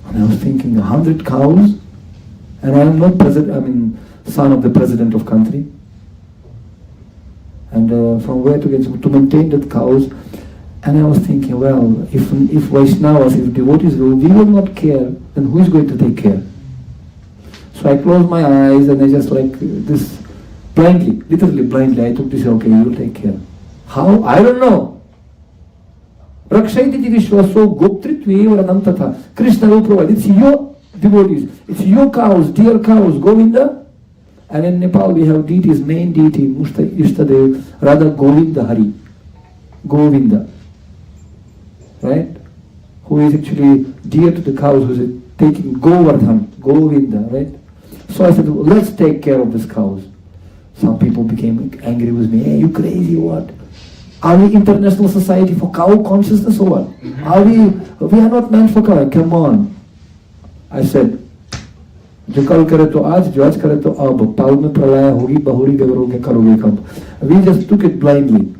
[SPEAKER 1] And I was thinking, 100 cows? And I am not son of the president of country. And from where to maintain the cows? And I was thinking, well, if Vaishnavas, if devotees we will not care, then who is going to take care? So I closed my eyes and I just like this, blindly, literally blindly, I took this, okay, you will take care. How? I don't know. Rakshayati Vishwaso Goptritve Anantata. Krishna will provide. It's your devotees. It's your cows, dear cows, Govinda. And in Nepal we have deities, main deity, Ishtadev, Radha Govinda Hari. Govinda. Right? Who is actually dear to the cows, who is taking Govardhan, Govinda, right? So I said, well, let's take care of these cows. Some people became angry with me. Hey, you crazy, what? Are we international society for cow consciousness or what? We are not meant for cow. Come on. I said, जो कल करे तो आज, जो आज करे तो अब, पाल में प्रलय होगी, बहुरी गवरोगे करोगे कब. We just took it blindly.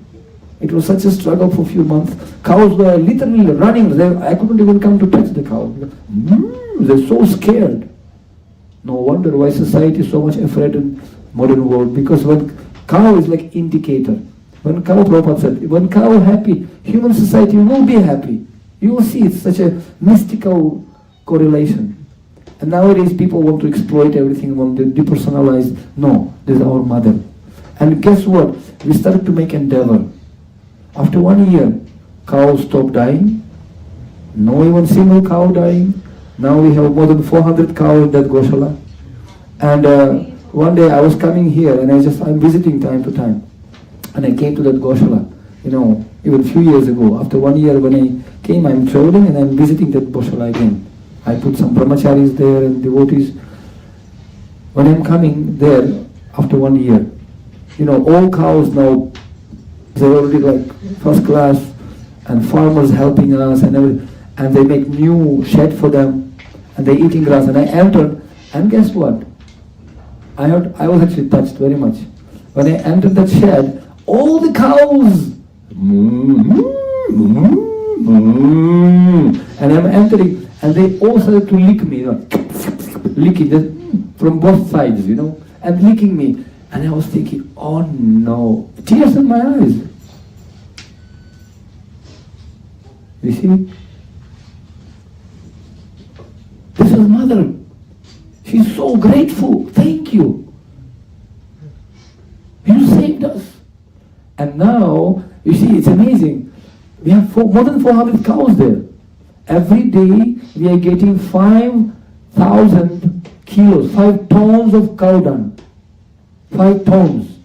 [SPEAKER 1] It was such a struggle for a few months. Cows were literally running. I couldn't even come to touch the cow. They're so scared. No wonder why society is so much afraid in modern world. Because when cow is like indicator. When cow, Prabhupada said, when cow happy, human society will be happy. You will see it's such a mystical correlation. And nowadays people want to exploit everything, want to depersonalize. No, this is our mother. And guess what? We started to make endeavor. After 1 year, cows stopped dying. No even single cow dying. Now we have more than 400 cows in that Goshala. And one day I was coming here and I'm visiting time to time. And I came to that Goshala, even a few years ago. After 1 year when I came, I'm traveling and I'm visiting that Goshala again. I put some brahmacharis there and devotees. When I'm coming there after 1 year, all cows now, they're already like first class, and farmers helping us and everything, and they make new shed for them, and they're eating grass. And I entered, and guess what? I was actually touched very much. When I entered that shed, all the cows, and I'm entering, and they all started to lick me, licking from both sides, and licking me. And I was thinking, oh no, tears in my eyes. You see? This is mother. She's so grateful. Thank you. You saved us. And now, you see, it's amazing. We have more than 400 cows there. Every day, we are getting 5,000 kilos, 5 tons of cow dung. 5 tons.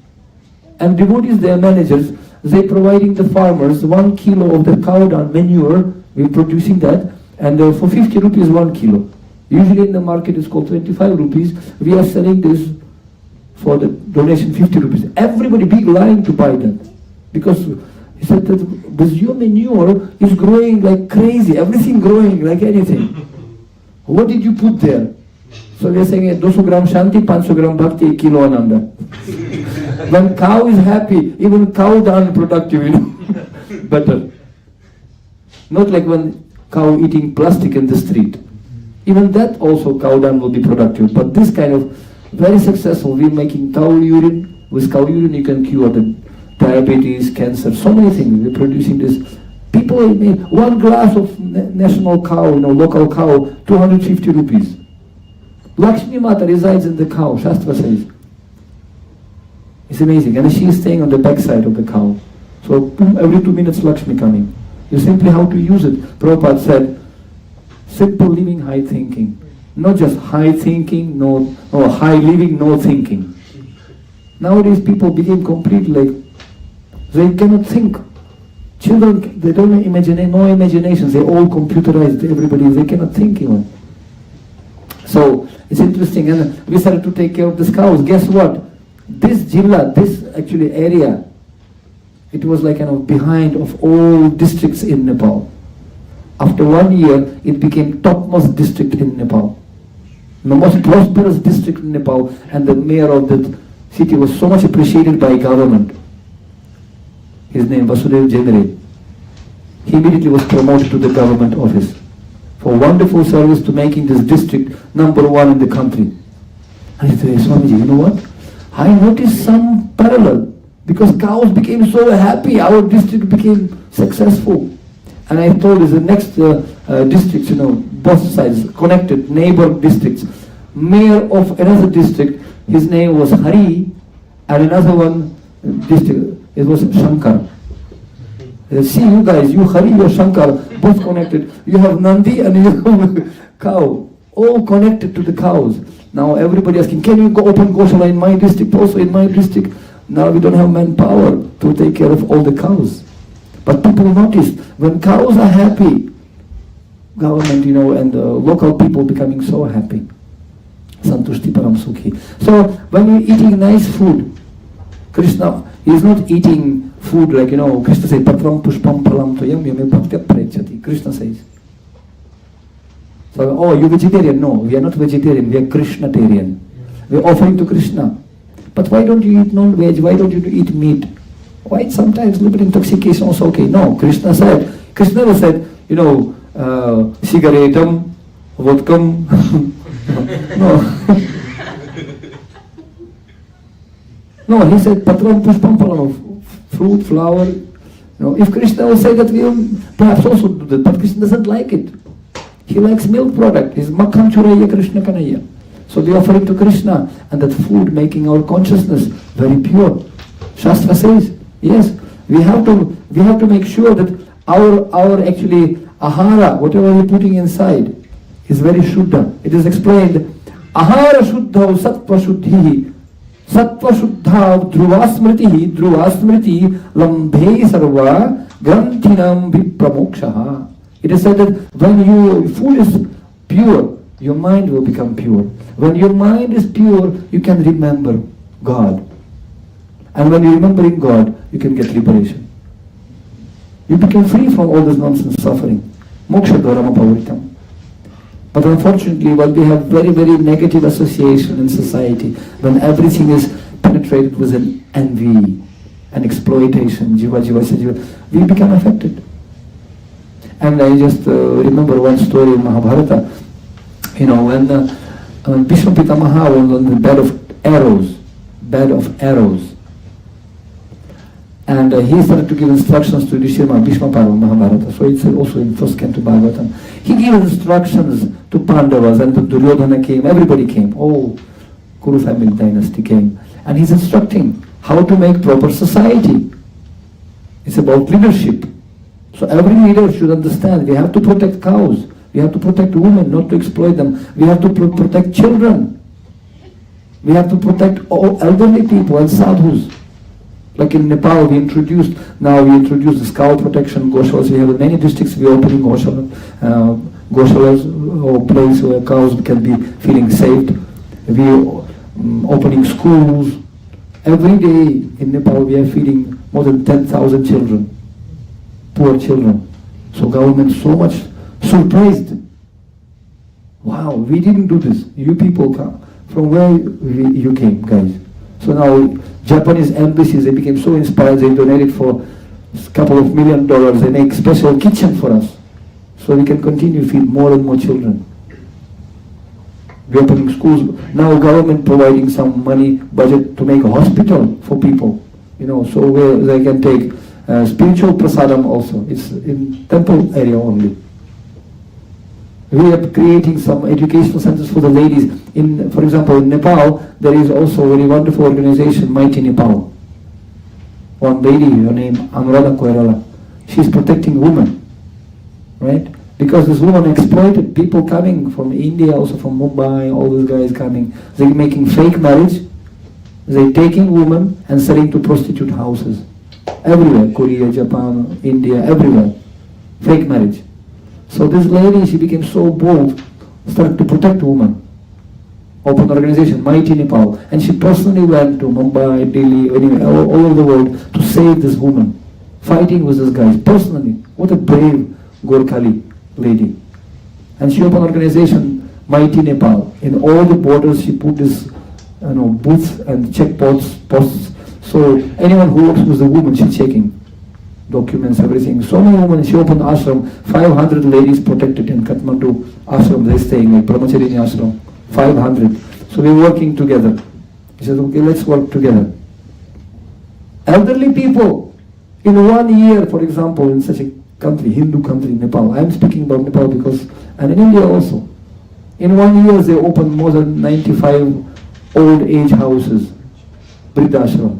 [SPEAKER 1] And devotees, their managers, they providing the farmers 1 kilo of the cow dung manure. We're producing that, and for 50 rupees 1 kilo. Usually in the market it's called 25 rupees. We are selling this for the donation 50 rupees. Everybody big line to buy that. Because he said that this your manure is growing like crazy, everything growing like anything. What did you put there? So we are saying 200 gram Shanti, 500 gram Bhakti, 1 kilo Ananda. When cow is happy, even cow dung productive, better. Not like when cow eating plastic in the street. Even that also cow dung will be productive. But this kind of very successful, we're making cow urine. With cow urine you can cure the diabetes, cancer, so many things. We're producing this. People make 1 glass of national cow, local cow, 250 rupees. Lakshmi Mata resides in the cow, Shastra says. It's amazing. And she is staying on the backside of the cow. So every 2 minutes Lakshmi coming. You simply how to use it. Prabhupada said, simple living, high thinking. Not just high thinking, no high living, no thinking. Nowadays people became completely like, they cannot think. Children, they don't imagine, no imaginations. They all computerized, everybody, they cannot think even. So, it's interesting, and we started to take care of the cows. Guess what? This jilla, this actually area, it was like behind of all districts in Nepal. After 1 year, it became topmost district in Nepal. The most prosperous district in Nepal, and the mayor of that city was so much appreciated by government. His name was Vasudev Jendere. He immediately was promoted to the government office for wonderful service to making this district #1 in the country. And he said, Swamiji, you know what? I noticed some parallel, because cows became so happy, our district became successful. And I told you the next districts, both sides, connected, neighbor districts. Mayor of another district, his name was Hari, and another one district, it was Shankar. See you guys, you Hari, you Shankar, both connected. You have Nandi and you have cow, all connected to the cows. Now everybody asking, can you go open Goshala in my district, also in my district? Now we don't have manpower to take care of all the cows. But people noticed, when cows are happy, government, and the local people becoming so happy. Santushti Param Sukhi. So when you're eating nice food, Krishna is not eating food like, Krishna says, Patram Pushpam Palam Toyam Yame Bhaktya Prechati. Krishna says. So, oh, you're vegetarian? No, we are not vegetarian, we are Krishnatarian. We're offering to Krishna. But why don't you eat non-veg? Why don't you eat meat? Why sometimes a little bit intoxication also okay? No, Krishna never said, cigarettum, vodkam. No. No, he said patram pushpam palam, fruit, flower. If Krishna will say that, we will perhaps also do that, but Krishna doesn't like it. He likes milk product. He's Makhan Churaya Krishna Kanaya. So we offer it to Krishna, and that food making our consciousness very pure. Shastra says, yes, we have to make sure that our actually ahara, whatever we're putting inside, is very shuddha. It is explained, ahara shuddha sattva shuddhi, sattva shuddha dhruva smriti lambhe sarva granthinam vipramokshaha. It is said that when your food is pure, your mind will become pure. When your mind is pure, you can remember God. And when you're remembering God, you can get liberation. You become free from all this nonsense suffering. Moksha dharma pavritam. But unfortunately, while we have very, very negative association in society, when everything is penetrated with an envy, an exploitation, we become affected. And I just remember one story in Mahabharata, when Bhishma Pitamaha was on the bed of arrows, and he started to give instructions to Bhishma Parva Mahabharata. So it's also in first canto Bhagavatam. He gave instructions to Pandavas, and Duryodhana came, everybody came. Oh, Kuru family dynasty came. And he's instructing how to make proper society. It's about leadership. So every leader should understand we have to protect cows. We have to protect women, not to exploit them. We have to protect children. We have to protect all elderly people and sadhus. Like in Nepal, we introduced this cow protection, goshalas. We have in many districts, we are opening goshalas or place where cows can be feeling safe. We are opening schools. Every day in Nepal, we are feeding more than 10,000 children, poor children. So government so much surprised. Wow, we didn't do this. You people come. From where you came, guys? So now Japanese embassies, they became so inspired, they donated for a couple of $1 million. They make special kitchen for us. So we can continue to feed more and more children. We're opening schools. Now government providing some money, budget to make a hospital for people. So where they can take spiritual prasadam also. It's in temple area only. We are creating some educational centers for the ladies. For example, in Nepal, there is also a very wonderful organization, Mighty Nepal. One lady, her name Anuradha Koirala, she's protecting women, right? Because this woman exploited people coming from India, also from Mumbai, all these guys coming. They're making fake marriage. They're taking women and selling to prostitute houses. Everywhere, Korea, Japan, India, everywhere. Fake marriage. So this lady, she became so bold, started to protect women. Open organization, Mighty Nepal. And she personally went to Mumbai, Delhi, anywhere, all over the world to save this woman. Fighting with these guys, personally. What a brave Gorkhali lady. And she opened organization, Mighty Nepal. In all the borders, she put this booths and posts. So anyone who works with the woman, she's checking. Documents, everything. So many women, she opened ashram, 500 ladies protected in Kathmandu ashram, they're staying like Brahmacharini ashram, 500. So we're working together. He said, okay, let's work together. Elderly people, in 1 year, for example, in such a country, Hindu country, Nepal, I'm speaking about Nepal because, and in India also, in 1 year they opened more than 95 old age houses, Vridashram.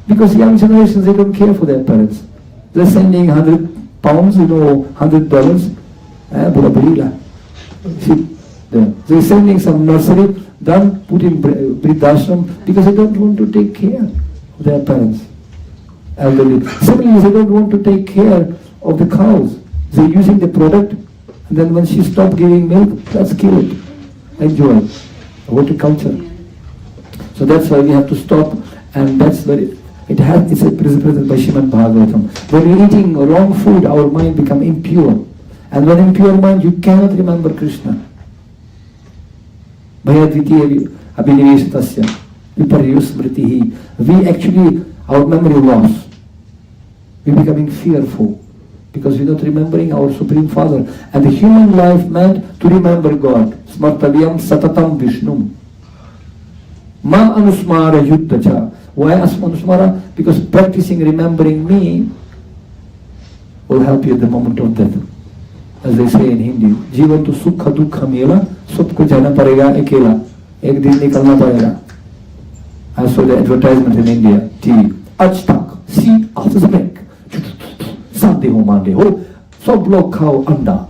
[SPEAKER 1] Because young generations, they don't care for their parents. They're sending £100, $100. They're sending some nursery, done, put in Vridashram, because they don't want to take care of their parents, elderly. Similarly, they don't want to take care of the cows. They're using the product, and then when she stops giving milk, let's kill it. Enjoy. Horticulture. So that's why we have to stop, and that's very... It's represented by Srimad-Bhagavatam. When we're eating wrong food, our mind becomes impure. And when impure mind, you cannot remember Krishna. Bhayadvitiya abhiniveshatasya viparyusmritihi. We actually, our memory loss. We're becoming fearful because we're not remembering our Supreme Father. And the human life meant to remember God. Smartavyam satatam vishnum. Ma anusmara yuddhacha. Why Asmanusmara? Because practicing remembering me will help you at the moment of death. As they say in Hindi, Jivan to sukha dukha mela, subko jana parega ekela. Ek din nikalna parega. I saw the advertisement in India, TV. Aj tak, see after the break. Sunday or Monday. Oh, sob log khao anda.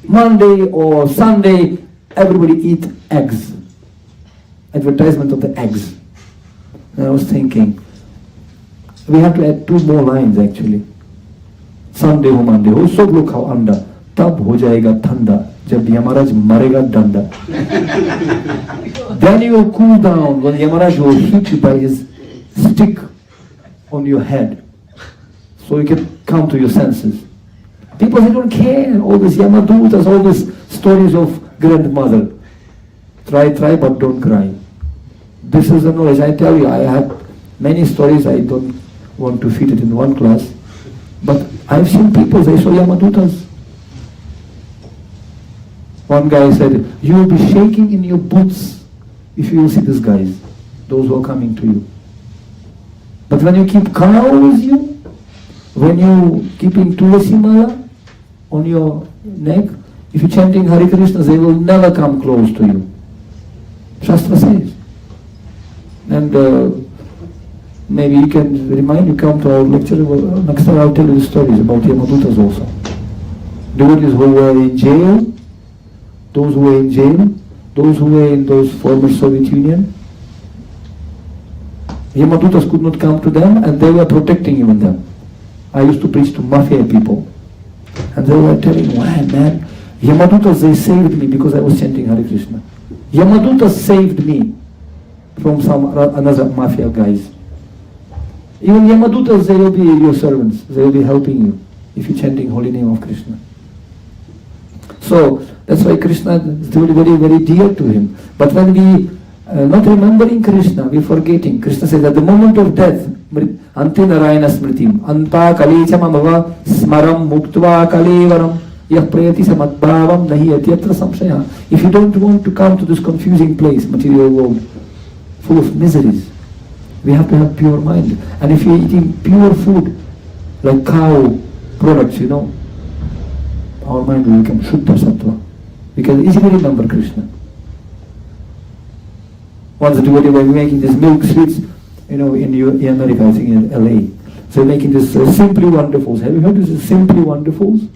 [SPEAKER 1] Monday or Sunday, everybody eat eggs. Advertisement of the eggs. And I was thinking, we have to add 2 more lines actually. Sunday or Monday, oh sab log khao anda, tab ho jayega thanda. जब यमराज मरेगा डंडा, then you will cool down when Yamaraj will hit you by his stick on your head, so you can come to your senses. People, they don't care, all these Yamadutas, all these stories of grandmother. Try, but don't cry. This is the knowledge. I tell you, I have many stories, I don't want to fit it in one class, but I've seen people, they saw Yamadutas. One guy said, you will be shaking in your boots if you will see these guys, those who are coming to you. But when you keep cow with you, when you keeping tulasi mala on your neck, if you're chanting Hare Krishna, they will never come close to you. Shastra says. And maybe you can remind, you come to our lecture, next time I'll tell you the stories about Yamadutas also. Devotees who were in jail, those who were in jail, those who were in those former Soviet Union, Yamadutas could not come to them and they were protecting even them. I used to preach to mafia people and they were telling, wow man, Yamadutas, they saved me because I was chanting Hare Krishna. Yamadutas saved me from another mafia guys. Even Yamadutas, they will be your servants, they will be helping you if you're chanting holy name of Krishna. So that's why Krishna is very, very, very dear to him. But when we not remembering Krishna, we forgetting. Krishna says at the moment of death, Ante Narayana Smritim, Anta Kalechama Bhava Smaram Muktva Kalevaram Yah Prayati Samadbhavam Nahi Atyatra Samshaya. If you don't want to come to this confusing place, material world, full of miseries, we have to have pure mind. And if you're eating pure food, like cow products, you know, our mind will become Shuddha Sattva. We can easily remember Krishna. Once the devotee were making these milk sweets, you know, in America, I think in LA. So making this Simply Wonderfuls. Have you heard this Simply Wonderfuls?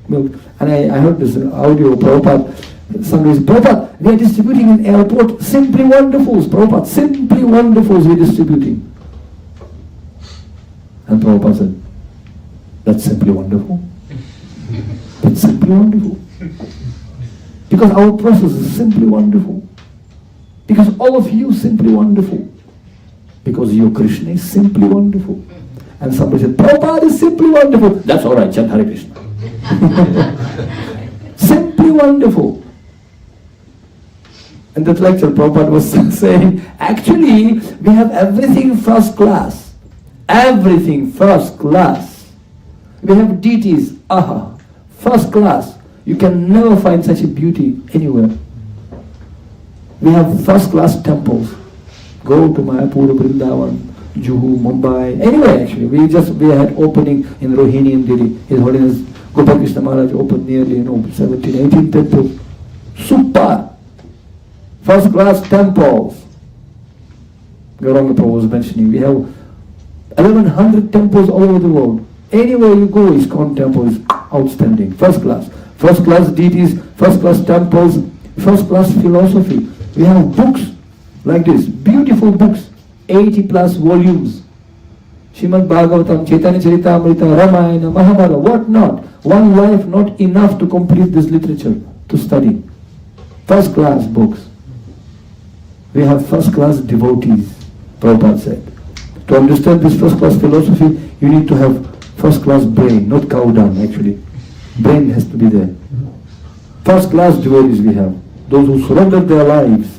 [SPEAKER 1] Milk. And I heard this audio, Prabhupada, somebody said, Prabhupada, we are distributing in airport Simply Wonderfuls. Prabhupada, Simply Wonderfuls we are distributing. And Prabhupada said, that's simply wonderful. That's simply wonderful. Because our process is simply wonderful. Because all of you simply wonderful. Because your Krishna is simply wonderful. And somebody said, Prabhupada is simply wonderful. That's alright, chant Hare Krishna. Simply wonderful. In that lecture, Prabhupada was saying, actually, we have everything first class. Everything first class. We have deities, first class. You can never find such a beauty anywhere. We have first class temples. Go to Mayapur, Vrindavan, Juhu, Mumbai, anywhere actually. We had opening in Rohini in Delhi. His Holiness Gopal Krishna Maharaj opened nearly 17, 18 temples. Super! First class temples. Gauranga Prabhu was mentioning. We have 1100 temples all over the world. Anywhere you go, ISKCON temple is outstanding. First class. First class deities, first class temples, first class philosophy. We have books like this, beautiful books, 80 plus volumes. Srimad-Bhagavatam, Chaitanya Charitamrita, Ramayana, Mahabharata, what not? One life not enough to complete this literature, to study. First class books. We have first class devotees, Prabhupada said. To understand this first class philosophy, you need to have first class brain, not cow dung actually. Brain has to be there. First class devotees we have. Those who surrendered their lives.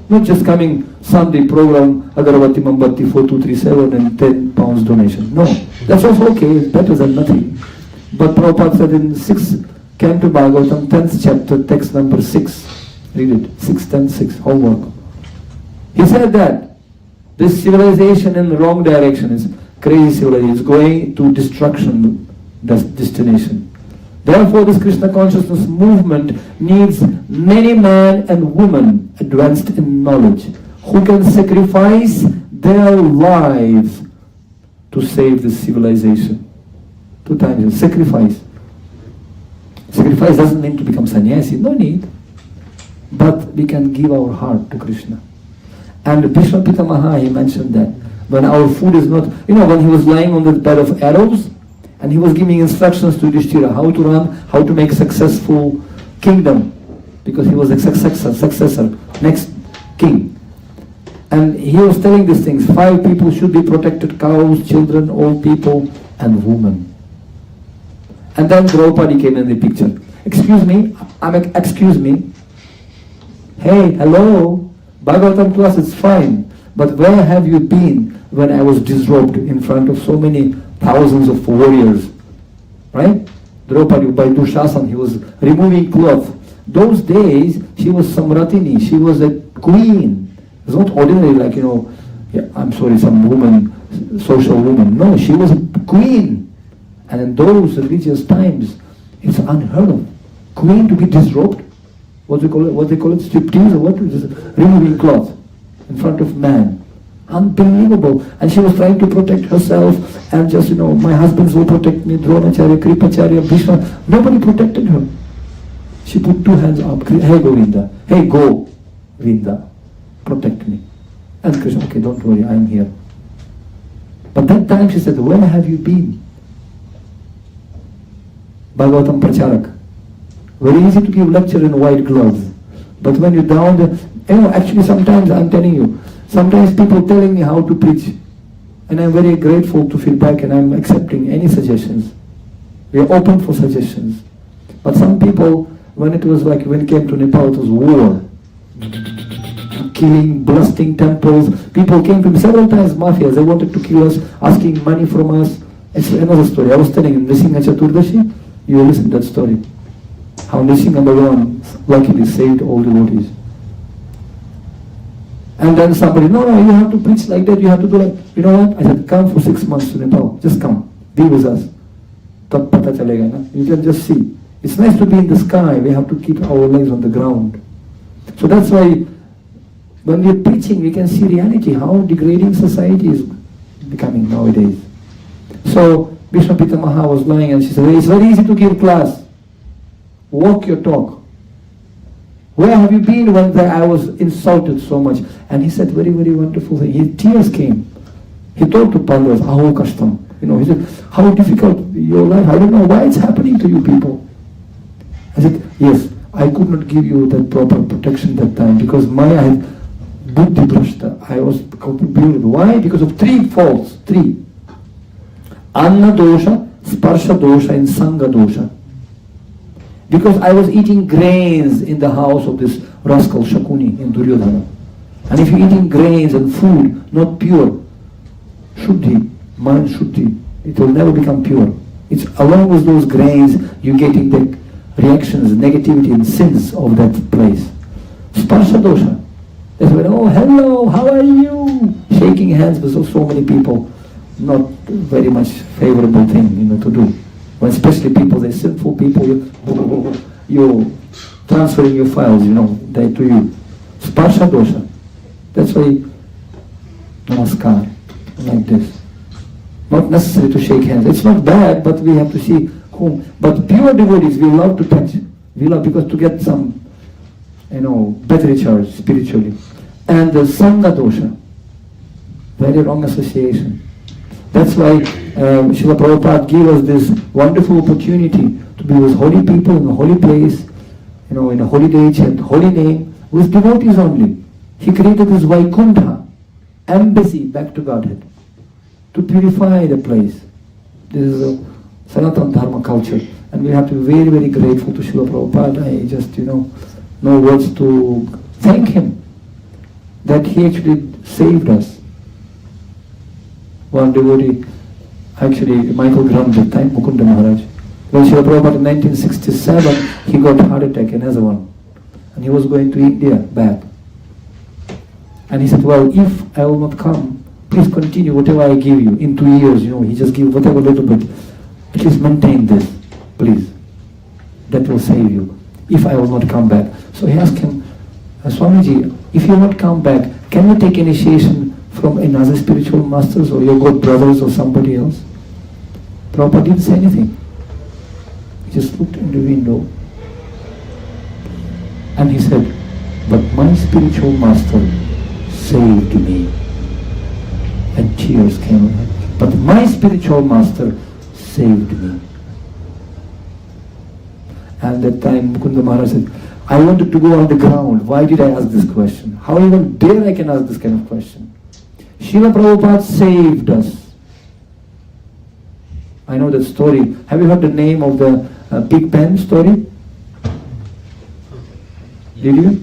[SPEAKER 1] Not just coming Sunday program, Agarvati Mambati 4237 and 10 pounds donation. No, that's also okay, it's better than nothing. But Prabhupada said in 6th Canto Bhagavatam, 10th chapter, text number 6. Read it, 6, 10, 6, homework. He said that this civilization in the wrong direction is crazy civilization, it's going to destruction destination. Therefore, this Krishna consciousness movement needs many men and women advanced in knowledge who can sacrifice their lives to save this civilization. 2 times, sacrifice. Sacrifice doesn't mean to become sannyasi, no need. But we can give our heart to Krishna. And Bhishma Pitamaha, he mentioned that when our food is not, when he was lying on the bed of arrows, and he was giving instructions to Yudhishthira how to run, how to make successful kingdom. because he was the successor, next king. And he was telling these things. 5 people should be protected: cows, children, old people, and women. And then Draupadi came in the picture. Excuse me, excuse me. Hey, hello, Bhagavatam class is fine, but where have you been when I was disrobed in front of so many thousands of warriors? Right? Draupadi, by Dushasan, he was removing cloth. Those days, she was Samratini, she was a queen. It's not ordinary like, some woman, social woman. No, she was a queen. And in those religious times, it's unheard of. Queen to be disrobed. What they call it? Striptease or what? Removing cloth in front of man. Unbelievable. And she was trying to protect herself and just, my husbands will protect me, Dronacharya, Kripacharya, Bhishma. Nobody protected her. She put 2 hands up. Hey Govinda. Hey Govinda. Protect me. And Krishna, okay, don't worry, I'm here. But that time she said, where have you been? Bhagavatam Pracharak. Very easy to give lecture in white gloves. But when you're down there, actually sometimes I'm telling you, sometimes people telling me how to preach. And I'm very grateful to feedback and I'm accepting any suggestions. We are open for suggestions. But some people, when it came to Nepal, it was war. Killing, blasting temples. People came to me several times, mafias. They wanted to kill us, asking money from us. It's another story. I was telling you, Nrisingha Chaturdashi, you listen to that story. How Nrisingha Bhagavan luckily saved all devotees. And then somebody, no, you have to preach like that, you have to do like, you know what? I said, come for 6 months to Nepal. Just come. Be with us. Tab pata chalega, na? You can just see. It's nice to be in the sky. We have to keep our legs on the ground. So that's why when we're preaching, we can see reality, how degrading society is becoming nowadays. So Vishnu Pitamaha was lying and she said, it's very easy to give class. Walk your talk. Where have you been when I was insulted so much? And he said very, very wonderful thing. His tears came. He told to Pandavas, aho kashtam. He said, how difficult your life. I don't know why it's happening to you people. I said, yes, I could not give you that proper protection that time because Maya had buddhi prashta. I was confused. Why? Because of 3 faults. 3. Anna dosha, sparsha dosha, and sangha dosha. Because I was eating grains in the house of this rascal Shakuni in Duryodhana. And if you're eating grains and food, not pure, shuddhi, mind shuddhi, it will never become pure. It's along with those grains, you're getting the reactions, negativity and sins of that place. Sparsha dosha. That's when, oh, hello, how are you? Shaking hands with so many people. Not very much favorable thing, to do. When especially people, they're sinful people, you're transferring your files, they to you. Sparsha dosha. That's why namaskar, like this. Not necessary to shake hands. It's not bad, but we have to see whom. But pure devotees, we love to touch. We love because to get some, better recharge spiritually. And the sangha dosha, very wrong association. That's why Srila Prabhupada gave us this wonderful opportunity to be with holy people in a holy place, in a holy day, chant holy name, with devotees only. He created this Vaikuntha, embassy back to Godhead, to purify the place. This is a Sanatana Dharma culture. And we have to be very, very grateful to Srila Prabhupada. I just, no words to thank him that he actually saved us. One devotee, actually Michael Graham that time, Mukunda Maharaj, when Srila Prabhupada in 1967, he got a heart attack in Ezawan. And he was going to India back. And he said, well, if I will not come, please continue whatever I give you. In 2 years, he just give whatever little bit. Please maintain this, please. That will save you, if I will not come back. So he asked him, Swamiji, if you will not come back, can you take initiation from another spiritual masters or your god brothers or somebody else? Prabhupada didn't say anything. He just looked in the window and he said, but my spiritual master saved me. And tears came out. But my spiritual master saved me. And that time Mukunda Maharaj said, I wanted to go on the ground. Why did I ask this question? How even dare I can ask this kind of question? Srila Prabhupada saved us. I know that story. Have you heard the name of the Big Pen story? Did you?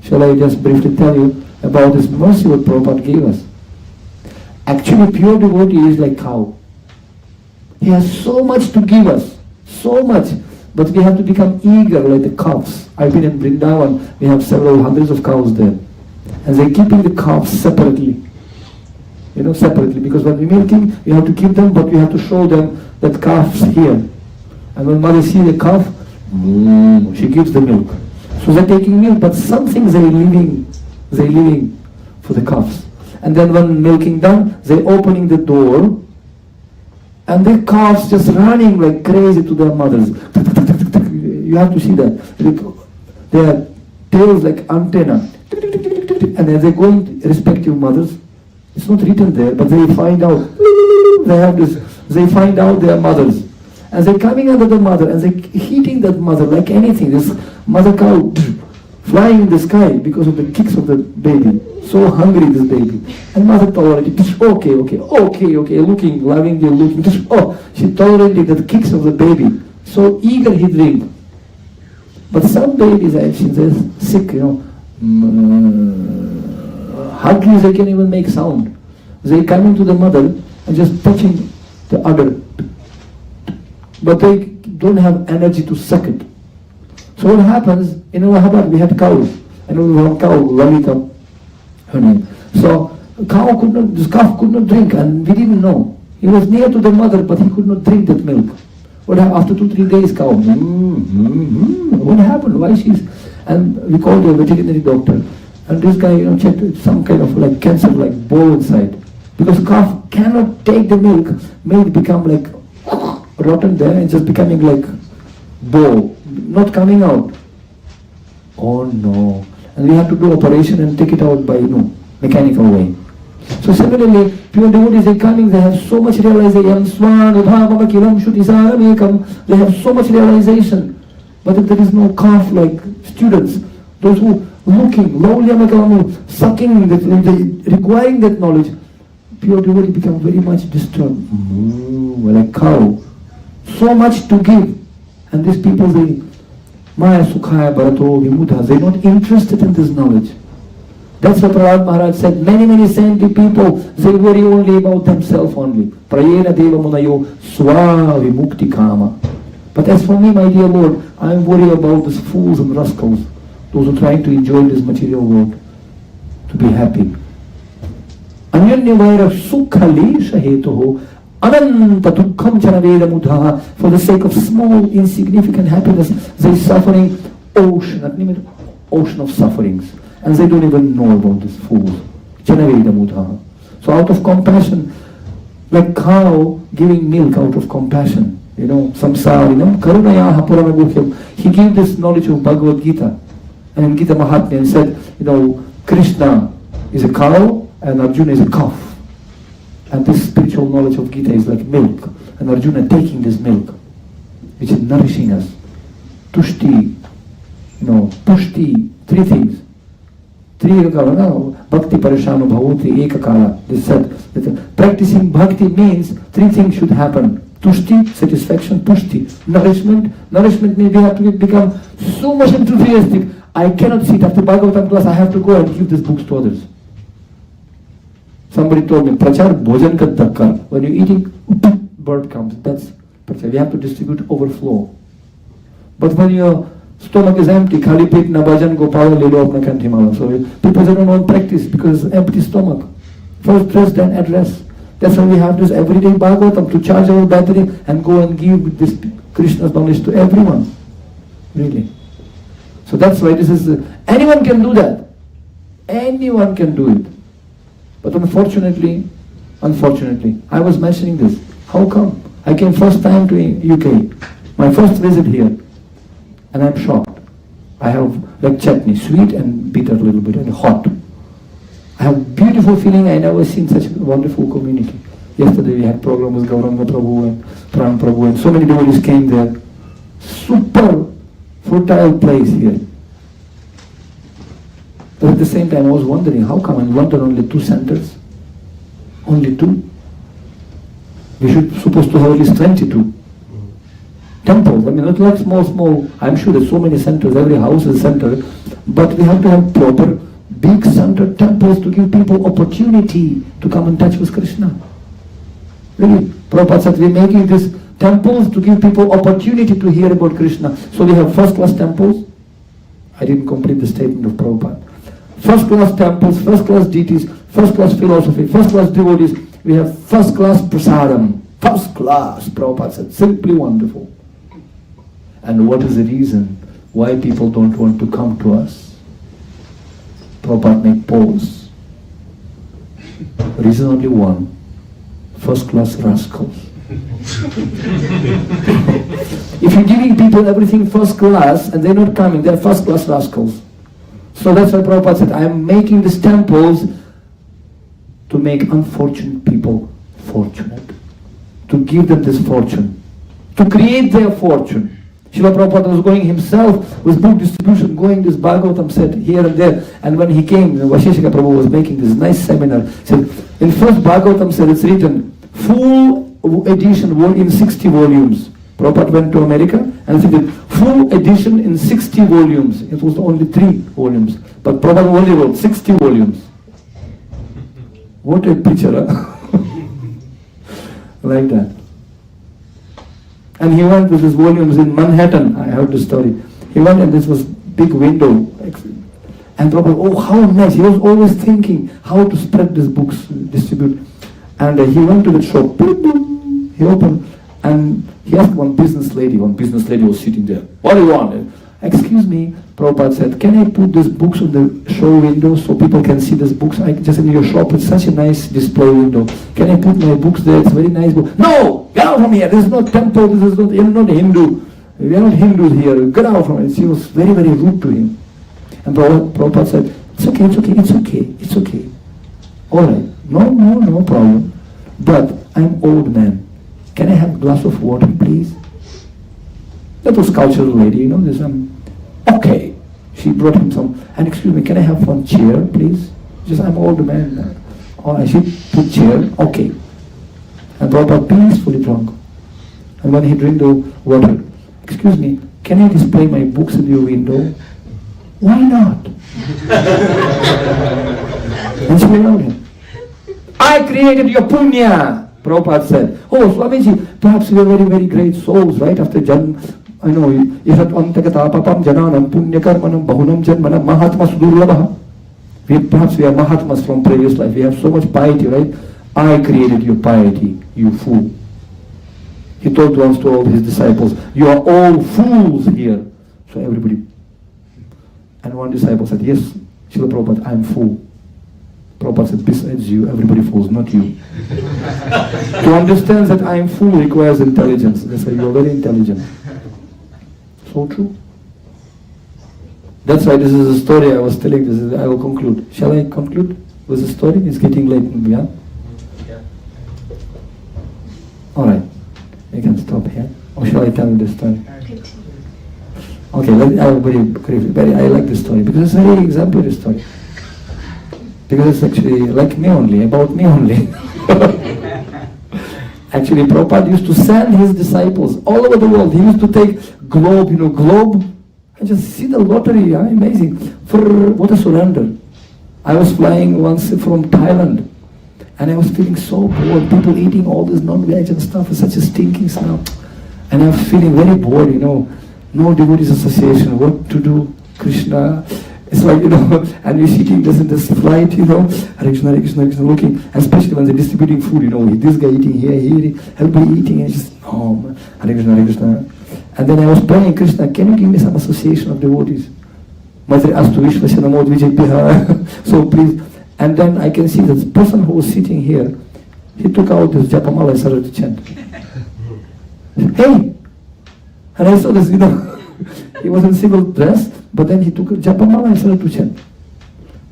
[SPEAKER 1] Shall I just briefly tell you about this mercy what Prabhupada gave us? Actually, pure devotee is like cow. He has so much to give us. So much. But we have to become eager like the calves. I've been in Vrindavan. We have several hundreds of cows there. And they're keeping the calves separately. Separately. Because when we're milking, we have to keep them, but we have to show them that calf's here. And when mother sees the calf, she gives the milk. So they're taking milk, but some things they're leaving for the calves. And then when milking done, they're opening the door, and the calves just running like crazy to their mothers. You have to see that. Their tails like antenna. And as they go in respective mothers, it's not written there, but they find out. They find out their mothers. And they're coming under the mother, and they're hitting that mother like anything. This mother cow flying in the sky because of the kicks of the baby. So hungry, this baby. And mother tolerated, okay, looking, lovingly looking. She tolerated the kicks of the baby. So eager he drink. But some babies, I've seen, they're sick, hardly they can even make sound. They come into the mother and just touching the udder. But they don't have energy to suck it. So what happens, in Allahabad we had cows. I know we have a cow, Lalita, her name. So this calf could not drink, and we didn't know. He was near to the mother, but he could not drink that milk. What happened after 2-3 days, cow? What happened? Why she's? And we called a veterinary doctor, and this guy, checked some kind of like cancer, like ball inside, because calf cannot take the milk. Milk become like rotten there and just becoming like ball, not coming out. Oh no! And we had to do operation and take it out by mechanical way. So similarly, pure devotees, they coming, they have so much realization. They have so much realization. But if there is no calf like students, those who looking, sucking, requiring that knowledge, pure devotee become very much disturbed. Like cow. So much to give. And these people, they're not interested in this knowledge. That's what Prahlad Maharaj said. Many saintly people, they worry only about themselves only. Prayena deva munayo swa vimukti kama. But as for me, my dear Lord, I am worried about these fools and rascals, those who are trying to enjoy this material world, to be happy. Anyanya vaira sukha lesha hetoho ananta dukkham chanaveda mudha. For the sake of small, insignificant happiness, they are suffering ocean of sufferings. And they don't even know about these fools. Chanaveda mudha. So out of compassion, like cow giving milk out of compassion, samsara, karunayaha puramabhukyam. He gave this knowledge of Bhagavad Gita. And in Gita Mahatmya he said, Krishna is a cow and Arjuna is a calf. And this spiritual knowledge of Gita is like milk. And Arjuna taking this milk, which is nourishing us. Tushti, pushti, 3 things. Bhakti parishano bhavati ekakala. They said that practicing bhakti means 3 things should happen. Tushti, satisfaction. Pushti, nourishment. Nourishment means we have to become so much enthusiastic. I cannot sit after Bhagavatam class, I have to go and give these books to others. Somebody told me, Prachar bhojan ka dakkar. When you're eating, bird comes. That's Prachar. We have to distribute overflow. But when your stomach is empty, khali pet na bhajan gopal lelo apna kanthimala. So people don't want practice because it's empty stomach. First dress, then address. That's why we have this everyday Bhagavatam to charge our battery and go and give this Krishna's knowledge to everyone. Really. So that's why this is, anyone can do that. Anyone can do it. But unfortunately, I was mentioning this. How come? I came first time to UK. My first visit here. And I'm shocked. I have like chutney, sweet and bitter a little bit and hot. I have beautiful feeling. I never seen such a wonderful community. Yesterday we had program with Gauranga Prabhu and Prabhu and so many devotees came there. Super fertile place here. But at the same time I was wondering, how come in London only 2 centers? Only 2? We should supposed to have at least 22. Temples, I mean not like small, I'm sure there's so many centers, every house is a center, but we have to have proper big center temples to give people opportunity to come and touch with Krishna. Really, Prabhupada said we're making these temples to give people opportunity to hear about Krishna. So we have first class temples. I didn't complete the statement of Prabhupada. First class temples, first class deities, first class philosophy, first class devotees. We have first class prasadam. First class, Prabhupada said, simply wonderful. And what is the reason why people don't want to come to us? Prabhupada made pause. Reason only one. First class rascals. If you're giving people everything first class and they're not coming, they're first class rascals. So that's why Prabhupada said, I am making these temples to make unfortunate people fortunate. To give them this fortune. To create their fortune. Srila Prabhupada was going himself with book distribution, going this Bhagavatam said here and there. And when he came, Vashishika Prabhu was making this nice seminar. Said, in first Bhagavatam said it's written, full edition in 60 volumes. Prabhupada went to America and said, full edition in 60 volumes. It was only 3 volumes. But Prabhupada only wrote 60 volumes. What a picture, huh? Like that. And he went with his volumes in Manhattan. I heard the story. He went and this was big window. And Prabhupada, oh how nice. He was always thinking how to spread these books, distribute. And he went to the shop. He opened and he asked one business lady was sitting there. What do you want? Excuse me, Prabhupada said, can I put these books on the show window so people can see these books? Just in your shop, it's such a nice display window. Can I put my books there? It's very nice book. No! Get out from here! This is not temple, this is not, you're not Hindu. We are not Hindus here. Get out from it. She was very, very rude to him. And Prabhupada said, it's okay. Alright, no problem. But I'm old man. Can I have a glass of water, please? That was cultural lady, this okay. She brought him some, and excuse me, can I have one chair, please? Just, I'm old man. Alright, she put chair, okay. And Prabhupada peacefully drunk. And when he drank the water, excuse me, can I display my books in your window? Why not? And she allowed him. I created your punya, Prabhupada said. Oh, Swamiji, perhaps we are very, very great souls, right? After Janma, I know, Isat Antakata Papam Jananam Punyakarmanam Bahunam Janmanam Mahatma Sudurlabha. Perhaps we are Mahatmas from previous life. We have so much piety, right? I created your piety, you fool. He told once to all his disciples, you are all fools here. So everybody. And one disciple said, yes, Srila Prabhupada, I am fool. Prabhupada said, besides you, everybody fools, not you. To understand that I am fool requires intelligence. That's why you are very intelligent. So true. That's why this is a story I was telling. I will conclude. Shall I conclude with the story? It's getting late. Yeah? Alright. You can stop here. Or shall I tell you the story? Okay, I like this story because it's a very exemplary story. Because it's actually like me only, about me only. Actually, Prabhupada used to send his disciples all over the world. He used to take globe, and just see the lottery, amazing. What a surrender. I was flying once from Thailand, and I was feeling so bored. People eating all this non-veg and stuff, such a stinking smell. And I was feeling very bored, no devotees association, what to do, Krishna. It's like, and we're sitting just in this flight, Hare Krishna, Hare Krishna, Hare Krishna, looking, and especially when they're distributing food, this guy eating here, everybody eating, and just, Hare Krishna, Hare Krishna. And then I was praying, Krishna, can you give me some association of devotees? So please, and then I can see that the person who was sitting here, he took out this japamala and started to chant. Hey! And I saw this, he was in civil dress, but then he took a japamala and started to chant.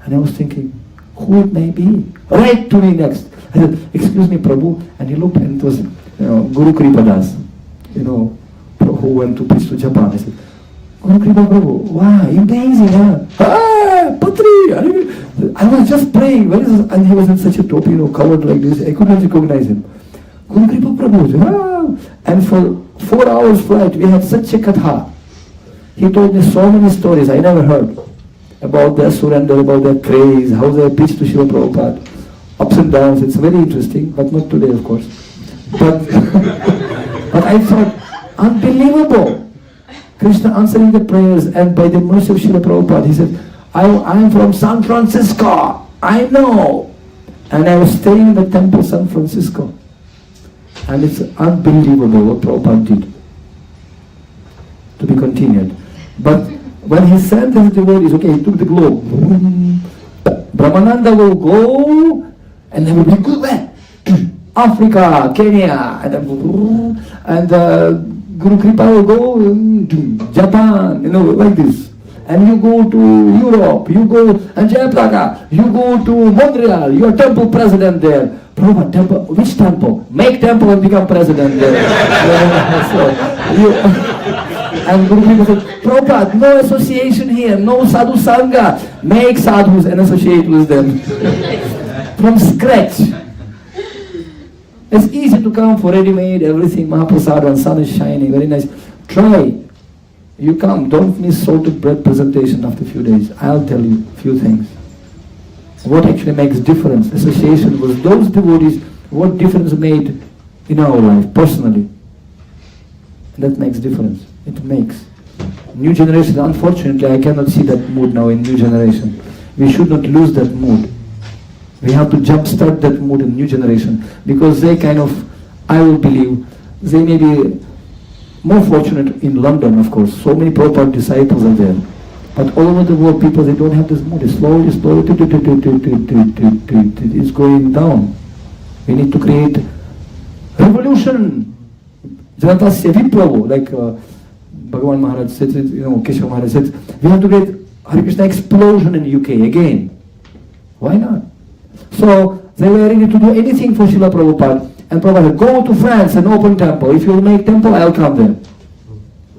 [SPEAKER 1] And I was thinking, who it may be? Right to me next. I said, excuse me, Prabhu. And he looked, and it was Guru Kripadas, who went to preach to Japan. I said, Guru Kripa Prabhu, wow, amazing, huh? Ah, Patri! I was just praying, where is this? And he was in such a topi, covered like this, I couldn't recognize him. Guru Kripa Prabhu, wow! And for 4 hours flight, we had such a katha. He told me so many stories I never heard about their surrender, about their craze, how they pitched to Srila Prabhupada, ups and downs. It's very interesting, but not today, of course. But, but I thought, unbelievable. Krishna answering the prayers, and by the mercy of Srila Prabhupada, he said, I am from San Francisco, I know. And I was staying in the temple San Francisco. And it's unbelievable what Prabhupada did. To be continued. But when he sent his devotees, okay, he took the globe. Brahmananda will go, and they will be good where? Africa, Kenya, and Guru Kripa will go Japan, like this. And you go to Europe, you go, and Jayapraka, you go to Montreal, you're temple president there. Prabhupada, temple, which temple? Make temple and become president there. And Guru Kripa said, Prabhupada, no association here, no sadhu sangha. Make sadhus and associate with them. From scratch. It's easy to come for ready-made, everything, Mahaprasad, and sun is shining, very nice. Try. You come, don't miss salted bread presentation after a few days. I'll tell you a few things. What actually makes difference? Association with those devotees, what difference made in our life, personally. That makes difference. It makes. New generation, unfortunately, I cannot see that mood now in new generation. We should not lose that mood. We have to jumpstart that mood in new generation, because they kind of, I will believe, they may be more fortunate in London, of course. So many Prabhupada disciples are there. But all over the world, people, they don't have this mood. It's slowly, it's going down. We need to create revolution. Janatasya vipravo, like Bhagavan Maharaj said, Keshav Maharaj said, we have to create Hare Krishna explosion in UK again. Why not? So they were ready to do anything for Srila Prabhupada. And Prabhupada said, go to France and open temple. If you will make temple, I'll come there.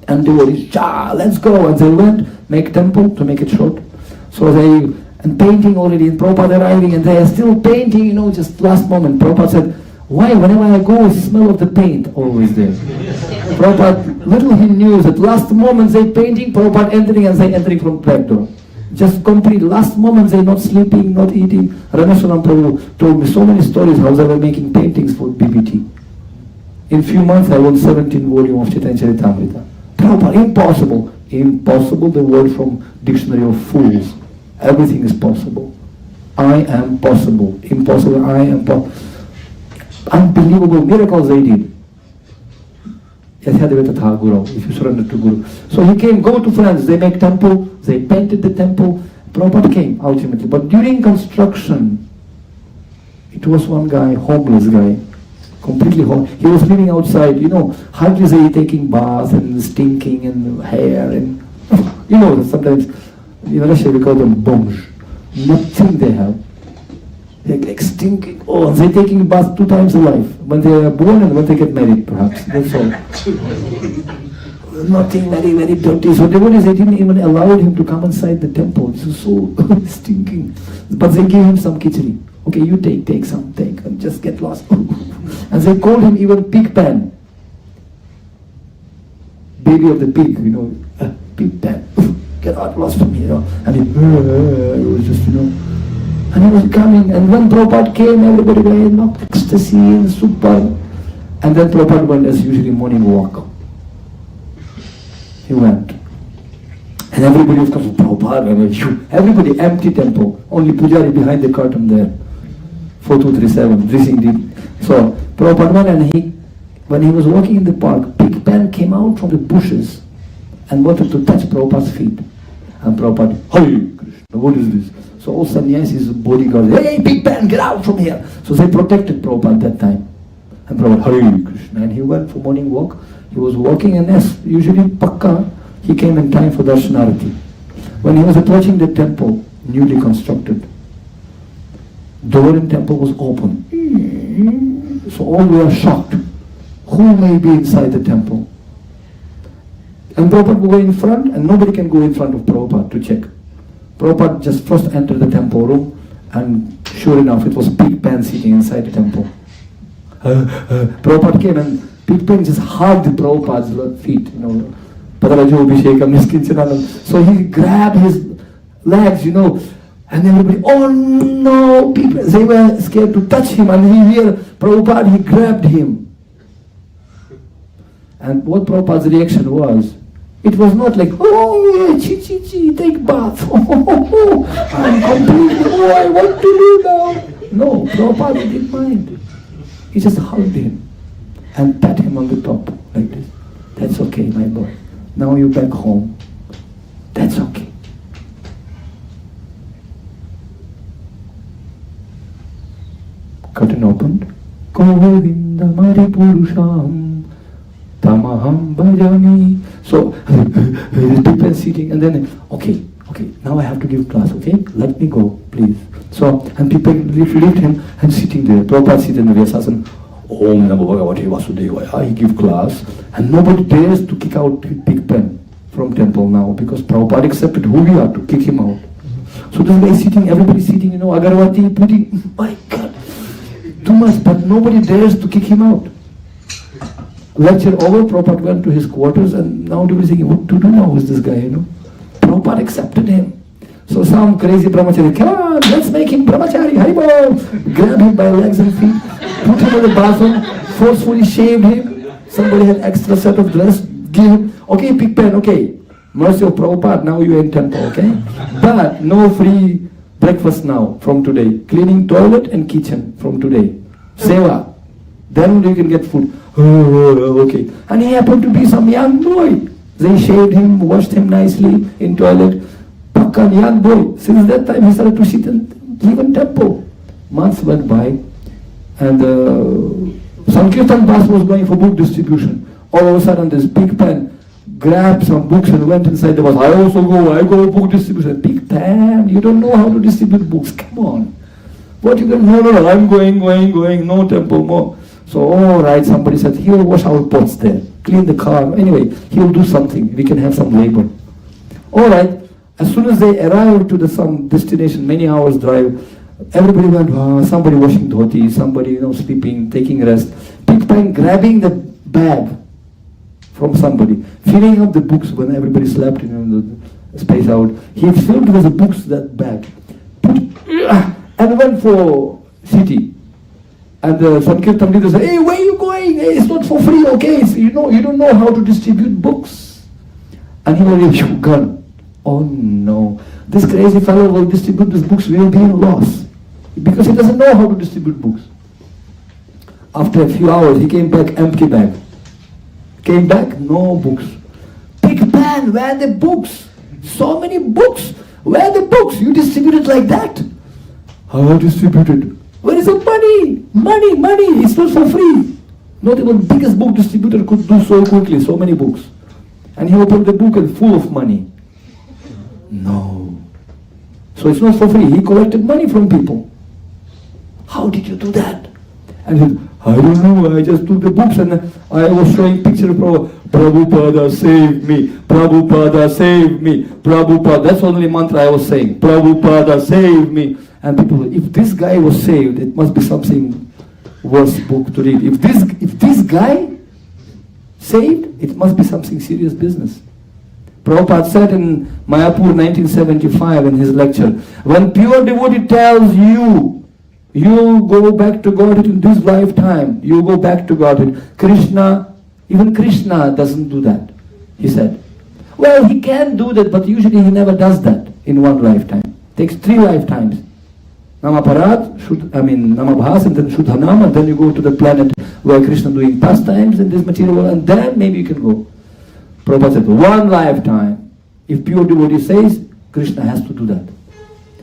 [SPEAKER 1] And devotees, let's go. And they went, make temple, to make it short. So they, and painting already, and Prabhupada arriving, and they are still painting, just last moment. Prabhupada said, why, whenever I go, the smell of the paint always there. Prabhupada, little he knew that last moment they painting, Prabhupada entering, and they entering from back door. Just complete, last moment they not sleeping, not eating. Rameshwaram Prabhu told me so many stories how they were making paintings for BBT. In few months I won 17 volumes of Chaitanya Charitamrita. Prabhupada, impossible. Impossible, the word from dictionary of fools. Everything is possible. I am possible. Impossible, I am possible. Unbelievable miracles they did. If you surrender to Guru. So he came, go to France, they make temple, they painted the temple. Prabhupada came ultimately. But during construction, it was one guy, homeless guy, completely homeless. He was living outside, hardly they taking bath and stinking and hair and, sometimes in Russia we call them bombs. Nothing they have. They're like stinking. Oh, they're taking bath 2 times a life. When they are born and when they get married, perhaps. That's all. Nothing very, very dirty. So devotees, they didn't even allow him to come inside the temple. This is so stinking. But they gave him some khichdi. Okay, you take some, and just get lost. And they called him even pig pan. Baby of the pig, pig pan. Get out, lost from here. And he was just, and he was coming, and when Prabhupada came, everybody was in ecstasy and super. And then Prabhupada went as usually morning walk. He went. And everybody was coming, Prabhupada, everybody, empty temple. Only Pujari behind the curtain there. 4237, dressing deep. So Prabhupada went, and when he was walking in the park, Pig Pen came out from the bushes and wanted to touch Prabhupada's feet. And Prabhupada, Hare Krishna, what is this? So all sannyasis, bodyguards, hey, Pig Pen, get out from here. So they protected Prabhupada that time. And Prabhupada, Hare Krishna. And he went for morning walk. He was walking, and as usually Pakka, he came in time for Darshanarati. When he was approaching the temple, newly constructed, door in temple was open. So all were shocked. Who may be inside the temple? And Prabhupada will go in front, and nobody can go in front of Prabhupada to check. Prabhupada just first entered the temple room, and sure enough, it was Big Pen sitting inside the temple. Prabhupada came, and Big Pen just hugged Prabhupada's feet, So he grabbed his legs, and everybody, oh no, people, they were scared to touch him, and he hear Prabhupada, he grabbed him. And what Prabhupada's reaction was, it was not like, oh yeah, take bath, I'm completely, I want to do now. No, Prabhupada didn't mind. He just hugged him and pat him on the top like this. That's okay, my boy. Now you're back home. That's okay. Curtain opened. Govinda Mari Purusham Tamaham Bhajami. So people sitting, and then okay, now I have to give class, okay? Let me go, please. So, and people lift him and sitting there. Prabhupada sitting in the Vyasasana. Om Namo Bhagavate Vasudevaya. He give class, and nobody dares to kick out Big Pen from temple now, because Prabhupada accepted who we are to kick him out. So this guy sitting, everybody sitting, Agarwati putting, my God, too much, but nobody dares to kick him out. Lecture over, Prabhupada went to his quarters, and now everybody saying, what to do now with this guy, Prabhupada accepted him. So some crazy brahmachari, come on, let's make him brahmachari, Haribol! Grab him by legs and feet, put him in the bathroom, forcefully shaved him. Somebody had extra set of dress, give him, okay, Big Pen, okay. Mercy of Prabhupada, now you're in temple, okay? But no free breakfast now, from today. Cleaning toilet and kitchen from today. Seva. Then you can get food. Okay. And he happened to be some young boy. They shaved him, washed him nicely in toilet. Pakkan young boy. Since that time he started to sit and live in temple. Months went by, and Sankirtan bus was going for book distribution. All of a sudden this Big Pen grabbed some books and went inside the bus. I go book distribution. Big Pen, you don't know how to distribute books. Come on. What you can, no, I'm going, no temple, more. So, all right, somebody said, he'll wash our pots there, clean the car. Anyway, he'll do something. We can have some labor. All right, as soon as they arrived to some destination, many hours drive, everybody went, somebody washing dhoti, somebody, sleeping, taking rest. Big Pen grabbing the bag from somebody, filling up the books when everybody slept, the space out. He filled with the books, that bag, and went for city. And the Sankirtan leader said, hey, where are you going? Hey, it's not for free, okay? So, you don't know how to distribute books. And he was a gun. Oh no, this crazy fellow will distribute these books, will be in loss. Because he doesn't know how to distribute books. After a few hours, he came back, empty bag. Came back, no books. Big Pen, where are the books? So many books. Where are the books? You distributed like that. How distributed? Where is the money? Money. It's not for free. Not even the biggest book distributor could do so quickly, so many books. And he opened the book and full of money. No. So it's not for free. He collected money from people. How did you do that? And he said, I don't know, I just took the books and I was showing picture of Prabhupada, save me, Prabhupada, save me, Prabhupada. That's only mantra I was saying, Prabhupada, save me. And people, if this guy was saved, it must be something worse book to read. If this guy saved, it must be something serious business. Prabhupada said in Mayapur 1975 in his lecture, when pure devotee tells you, you go back to Godhead in this lifetime, you go back to Godhead. Even Krishna doesn't do that, he said. Well, he can do that, but usually he never does that in one lifetime. Takes 3 lifetimes. Namaparat, Namabhas, and then Shuddhanam, and then you go to the planet where Krishna doing pastimes in this material world, and then maybe you can go. Prabhupada said, 1 lifetime. If pure devotee says, Krishna has to do that.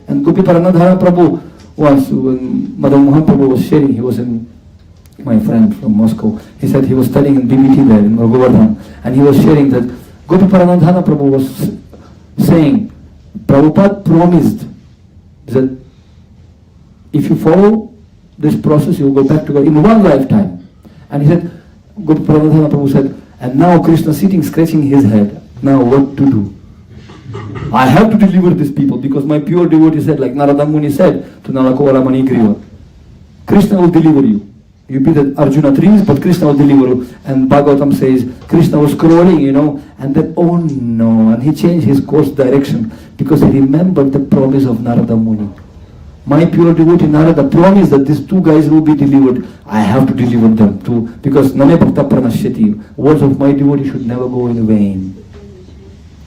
[SPEAKER 1] And Gopi Paranadhara Prabhu, once when Madan Mohan Prabhu was sharing, he was my friend from Moscow, he said he was studying in BBT there in Govardhan, and he was sharing that Gopi Paranadhana Prabhu was saying, Prabhupada promised that if you follow this process, you will go back to God in 1 lifetime. And he said, Gopi Paranadhana Prabhu said, And now Krishna sitting, scratching his head. Now what to do? I have to deliver these people because my pure devotee said, like Narada Muni said to Nalakora Manigriva, Krishna will deliver you. You be the Arjuna trees, but Krishna will deliver you. And Bhagavatam says, Krishna was scrolling, and then, oh no, and he changed his course direction because he remembered the promise of Narada Muni. My pure devotee Narada promised that these two guys will be delivered. I have to deliver them too, because Name Bhakta Pranashyati, words of my devotee should never go in vain.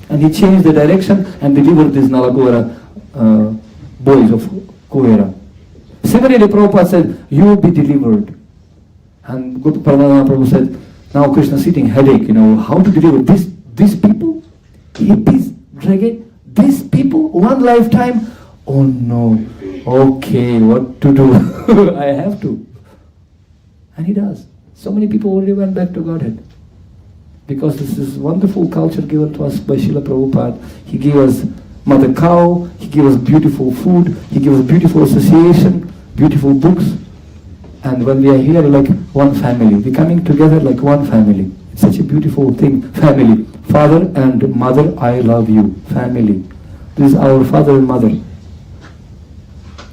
[SPEAKER 1] And he changed the direction and delivered these Nalagora boys of Kuera. Similarly, Prabhupada said, you will be delivered. And Guru Paranama Prabhu said, now Krishna sitting, headache, how to deliver these people? Hippies, dragon, these people, one lifetime? Oh no, okay, what to do? I have to. And he does. So many people already went back to Godhead. Because this is wonderful culture given to us by Srila Prabhupada. He gave us mother cow, he gave us beautiful food, he gave us beautiful association, beautiful books. And when we are here like one family, we're coming together like one family. It's such a beautiful thing, family. Father and mother, I love you, family. This is our father and mother.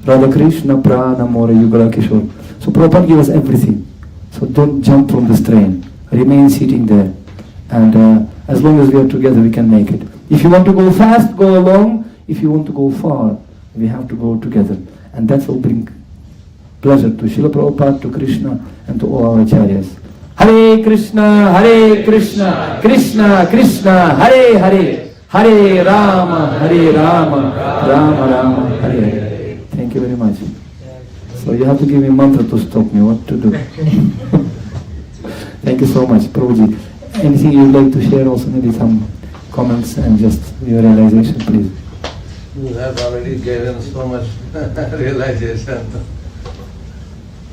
[SPEAKER 1] Radha-Krishna, Prana, Mora, Yugala, Kishore. So Prabhupada gave us everything. So don't jump from this train. Remain sitting there. And as long as we are together, we can make it. If you want to go fast, go along. If you want to go far, we have to go together. And that will bring pleasure to Srila Prabhupada, to Krishna, and to all our acharyas. Hare Krishna, Krishna Krishna, Hare Hare, Hare Rama, Rama Rama, Hare Hare. Thank you very much. So you have to give me a mantra to stop me, what to do. Thank you so much, Prabhuji. Anything you'd like to share also, maybe some comments and just your realization, please.
[SPEAKER 4] You have already given so much realization.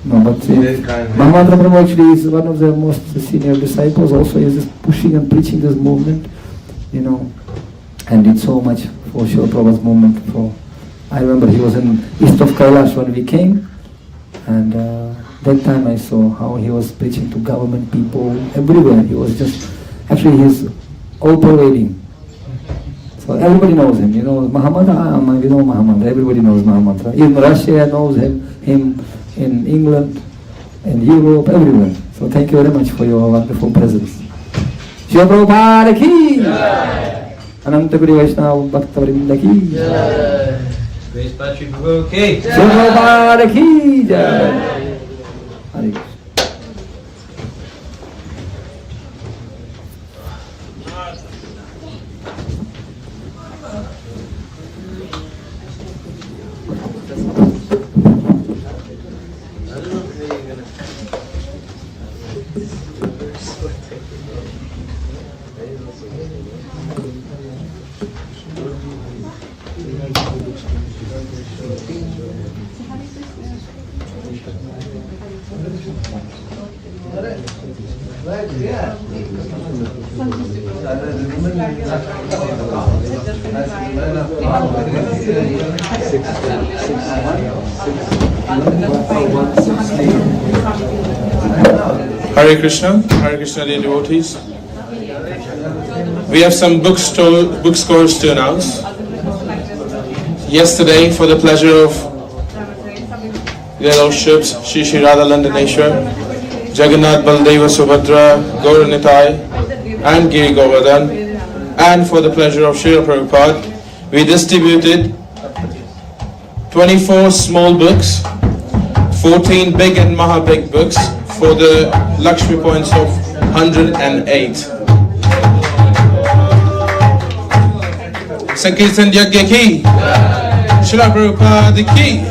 [SPEAKER 1] No, but Mahamandra Prabhu actually is one of the most senior disciples, also is pushing and preaching this movement, and did so much for Srila Prabhupada's movement. I remember he was in east of Kailash when we came, and that time I saw how he was preaching to government people everywhere. He was just, actually he's all pervading. So everybody knows him, Mahamandra, we know Mahamandra, everybody knows Mahamandra. In Russia knows him in England, in Europe, everywhere. So thank you very much for your wonderful presence. Srila Prabhupada ki Jai! Ananta Guru Vaishnava Bhakta Vrinda ki Jai!
[SPEAKER 3] Grace Patri Prabhu ki Jai!
[SPEAKER 1] Srila Prabhupada ki Jai! Hare Krishna.
[SPEAKER 5] Hare Krishna dear devotees. We have some book scores to announce. Yesterday, for the pleasure of their lordships, Shri Radha Londoneshwar, Jagannath Baldeva Subhadra, Gaura Nitai, and Giri Govardhan, and for the pleasure of Srila Prabhupada, we distributed 24 small books, 14 big and Maha big books for the Lakshmi points of 108. Sankirtan Yagya ki, Srila Prabhupada ki.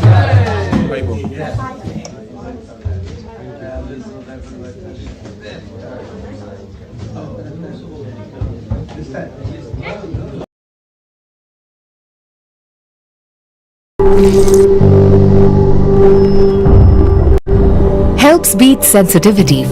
[SPEAKER 6] Helps beat sensitivity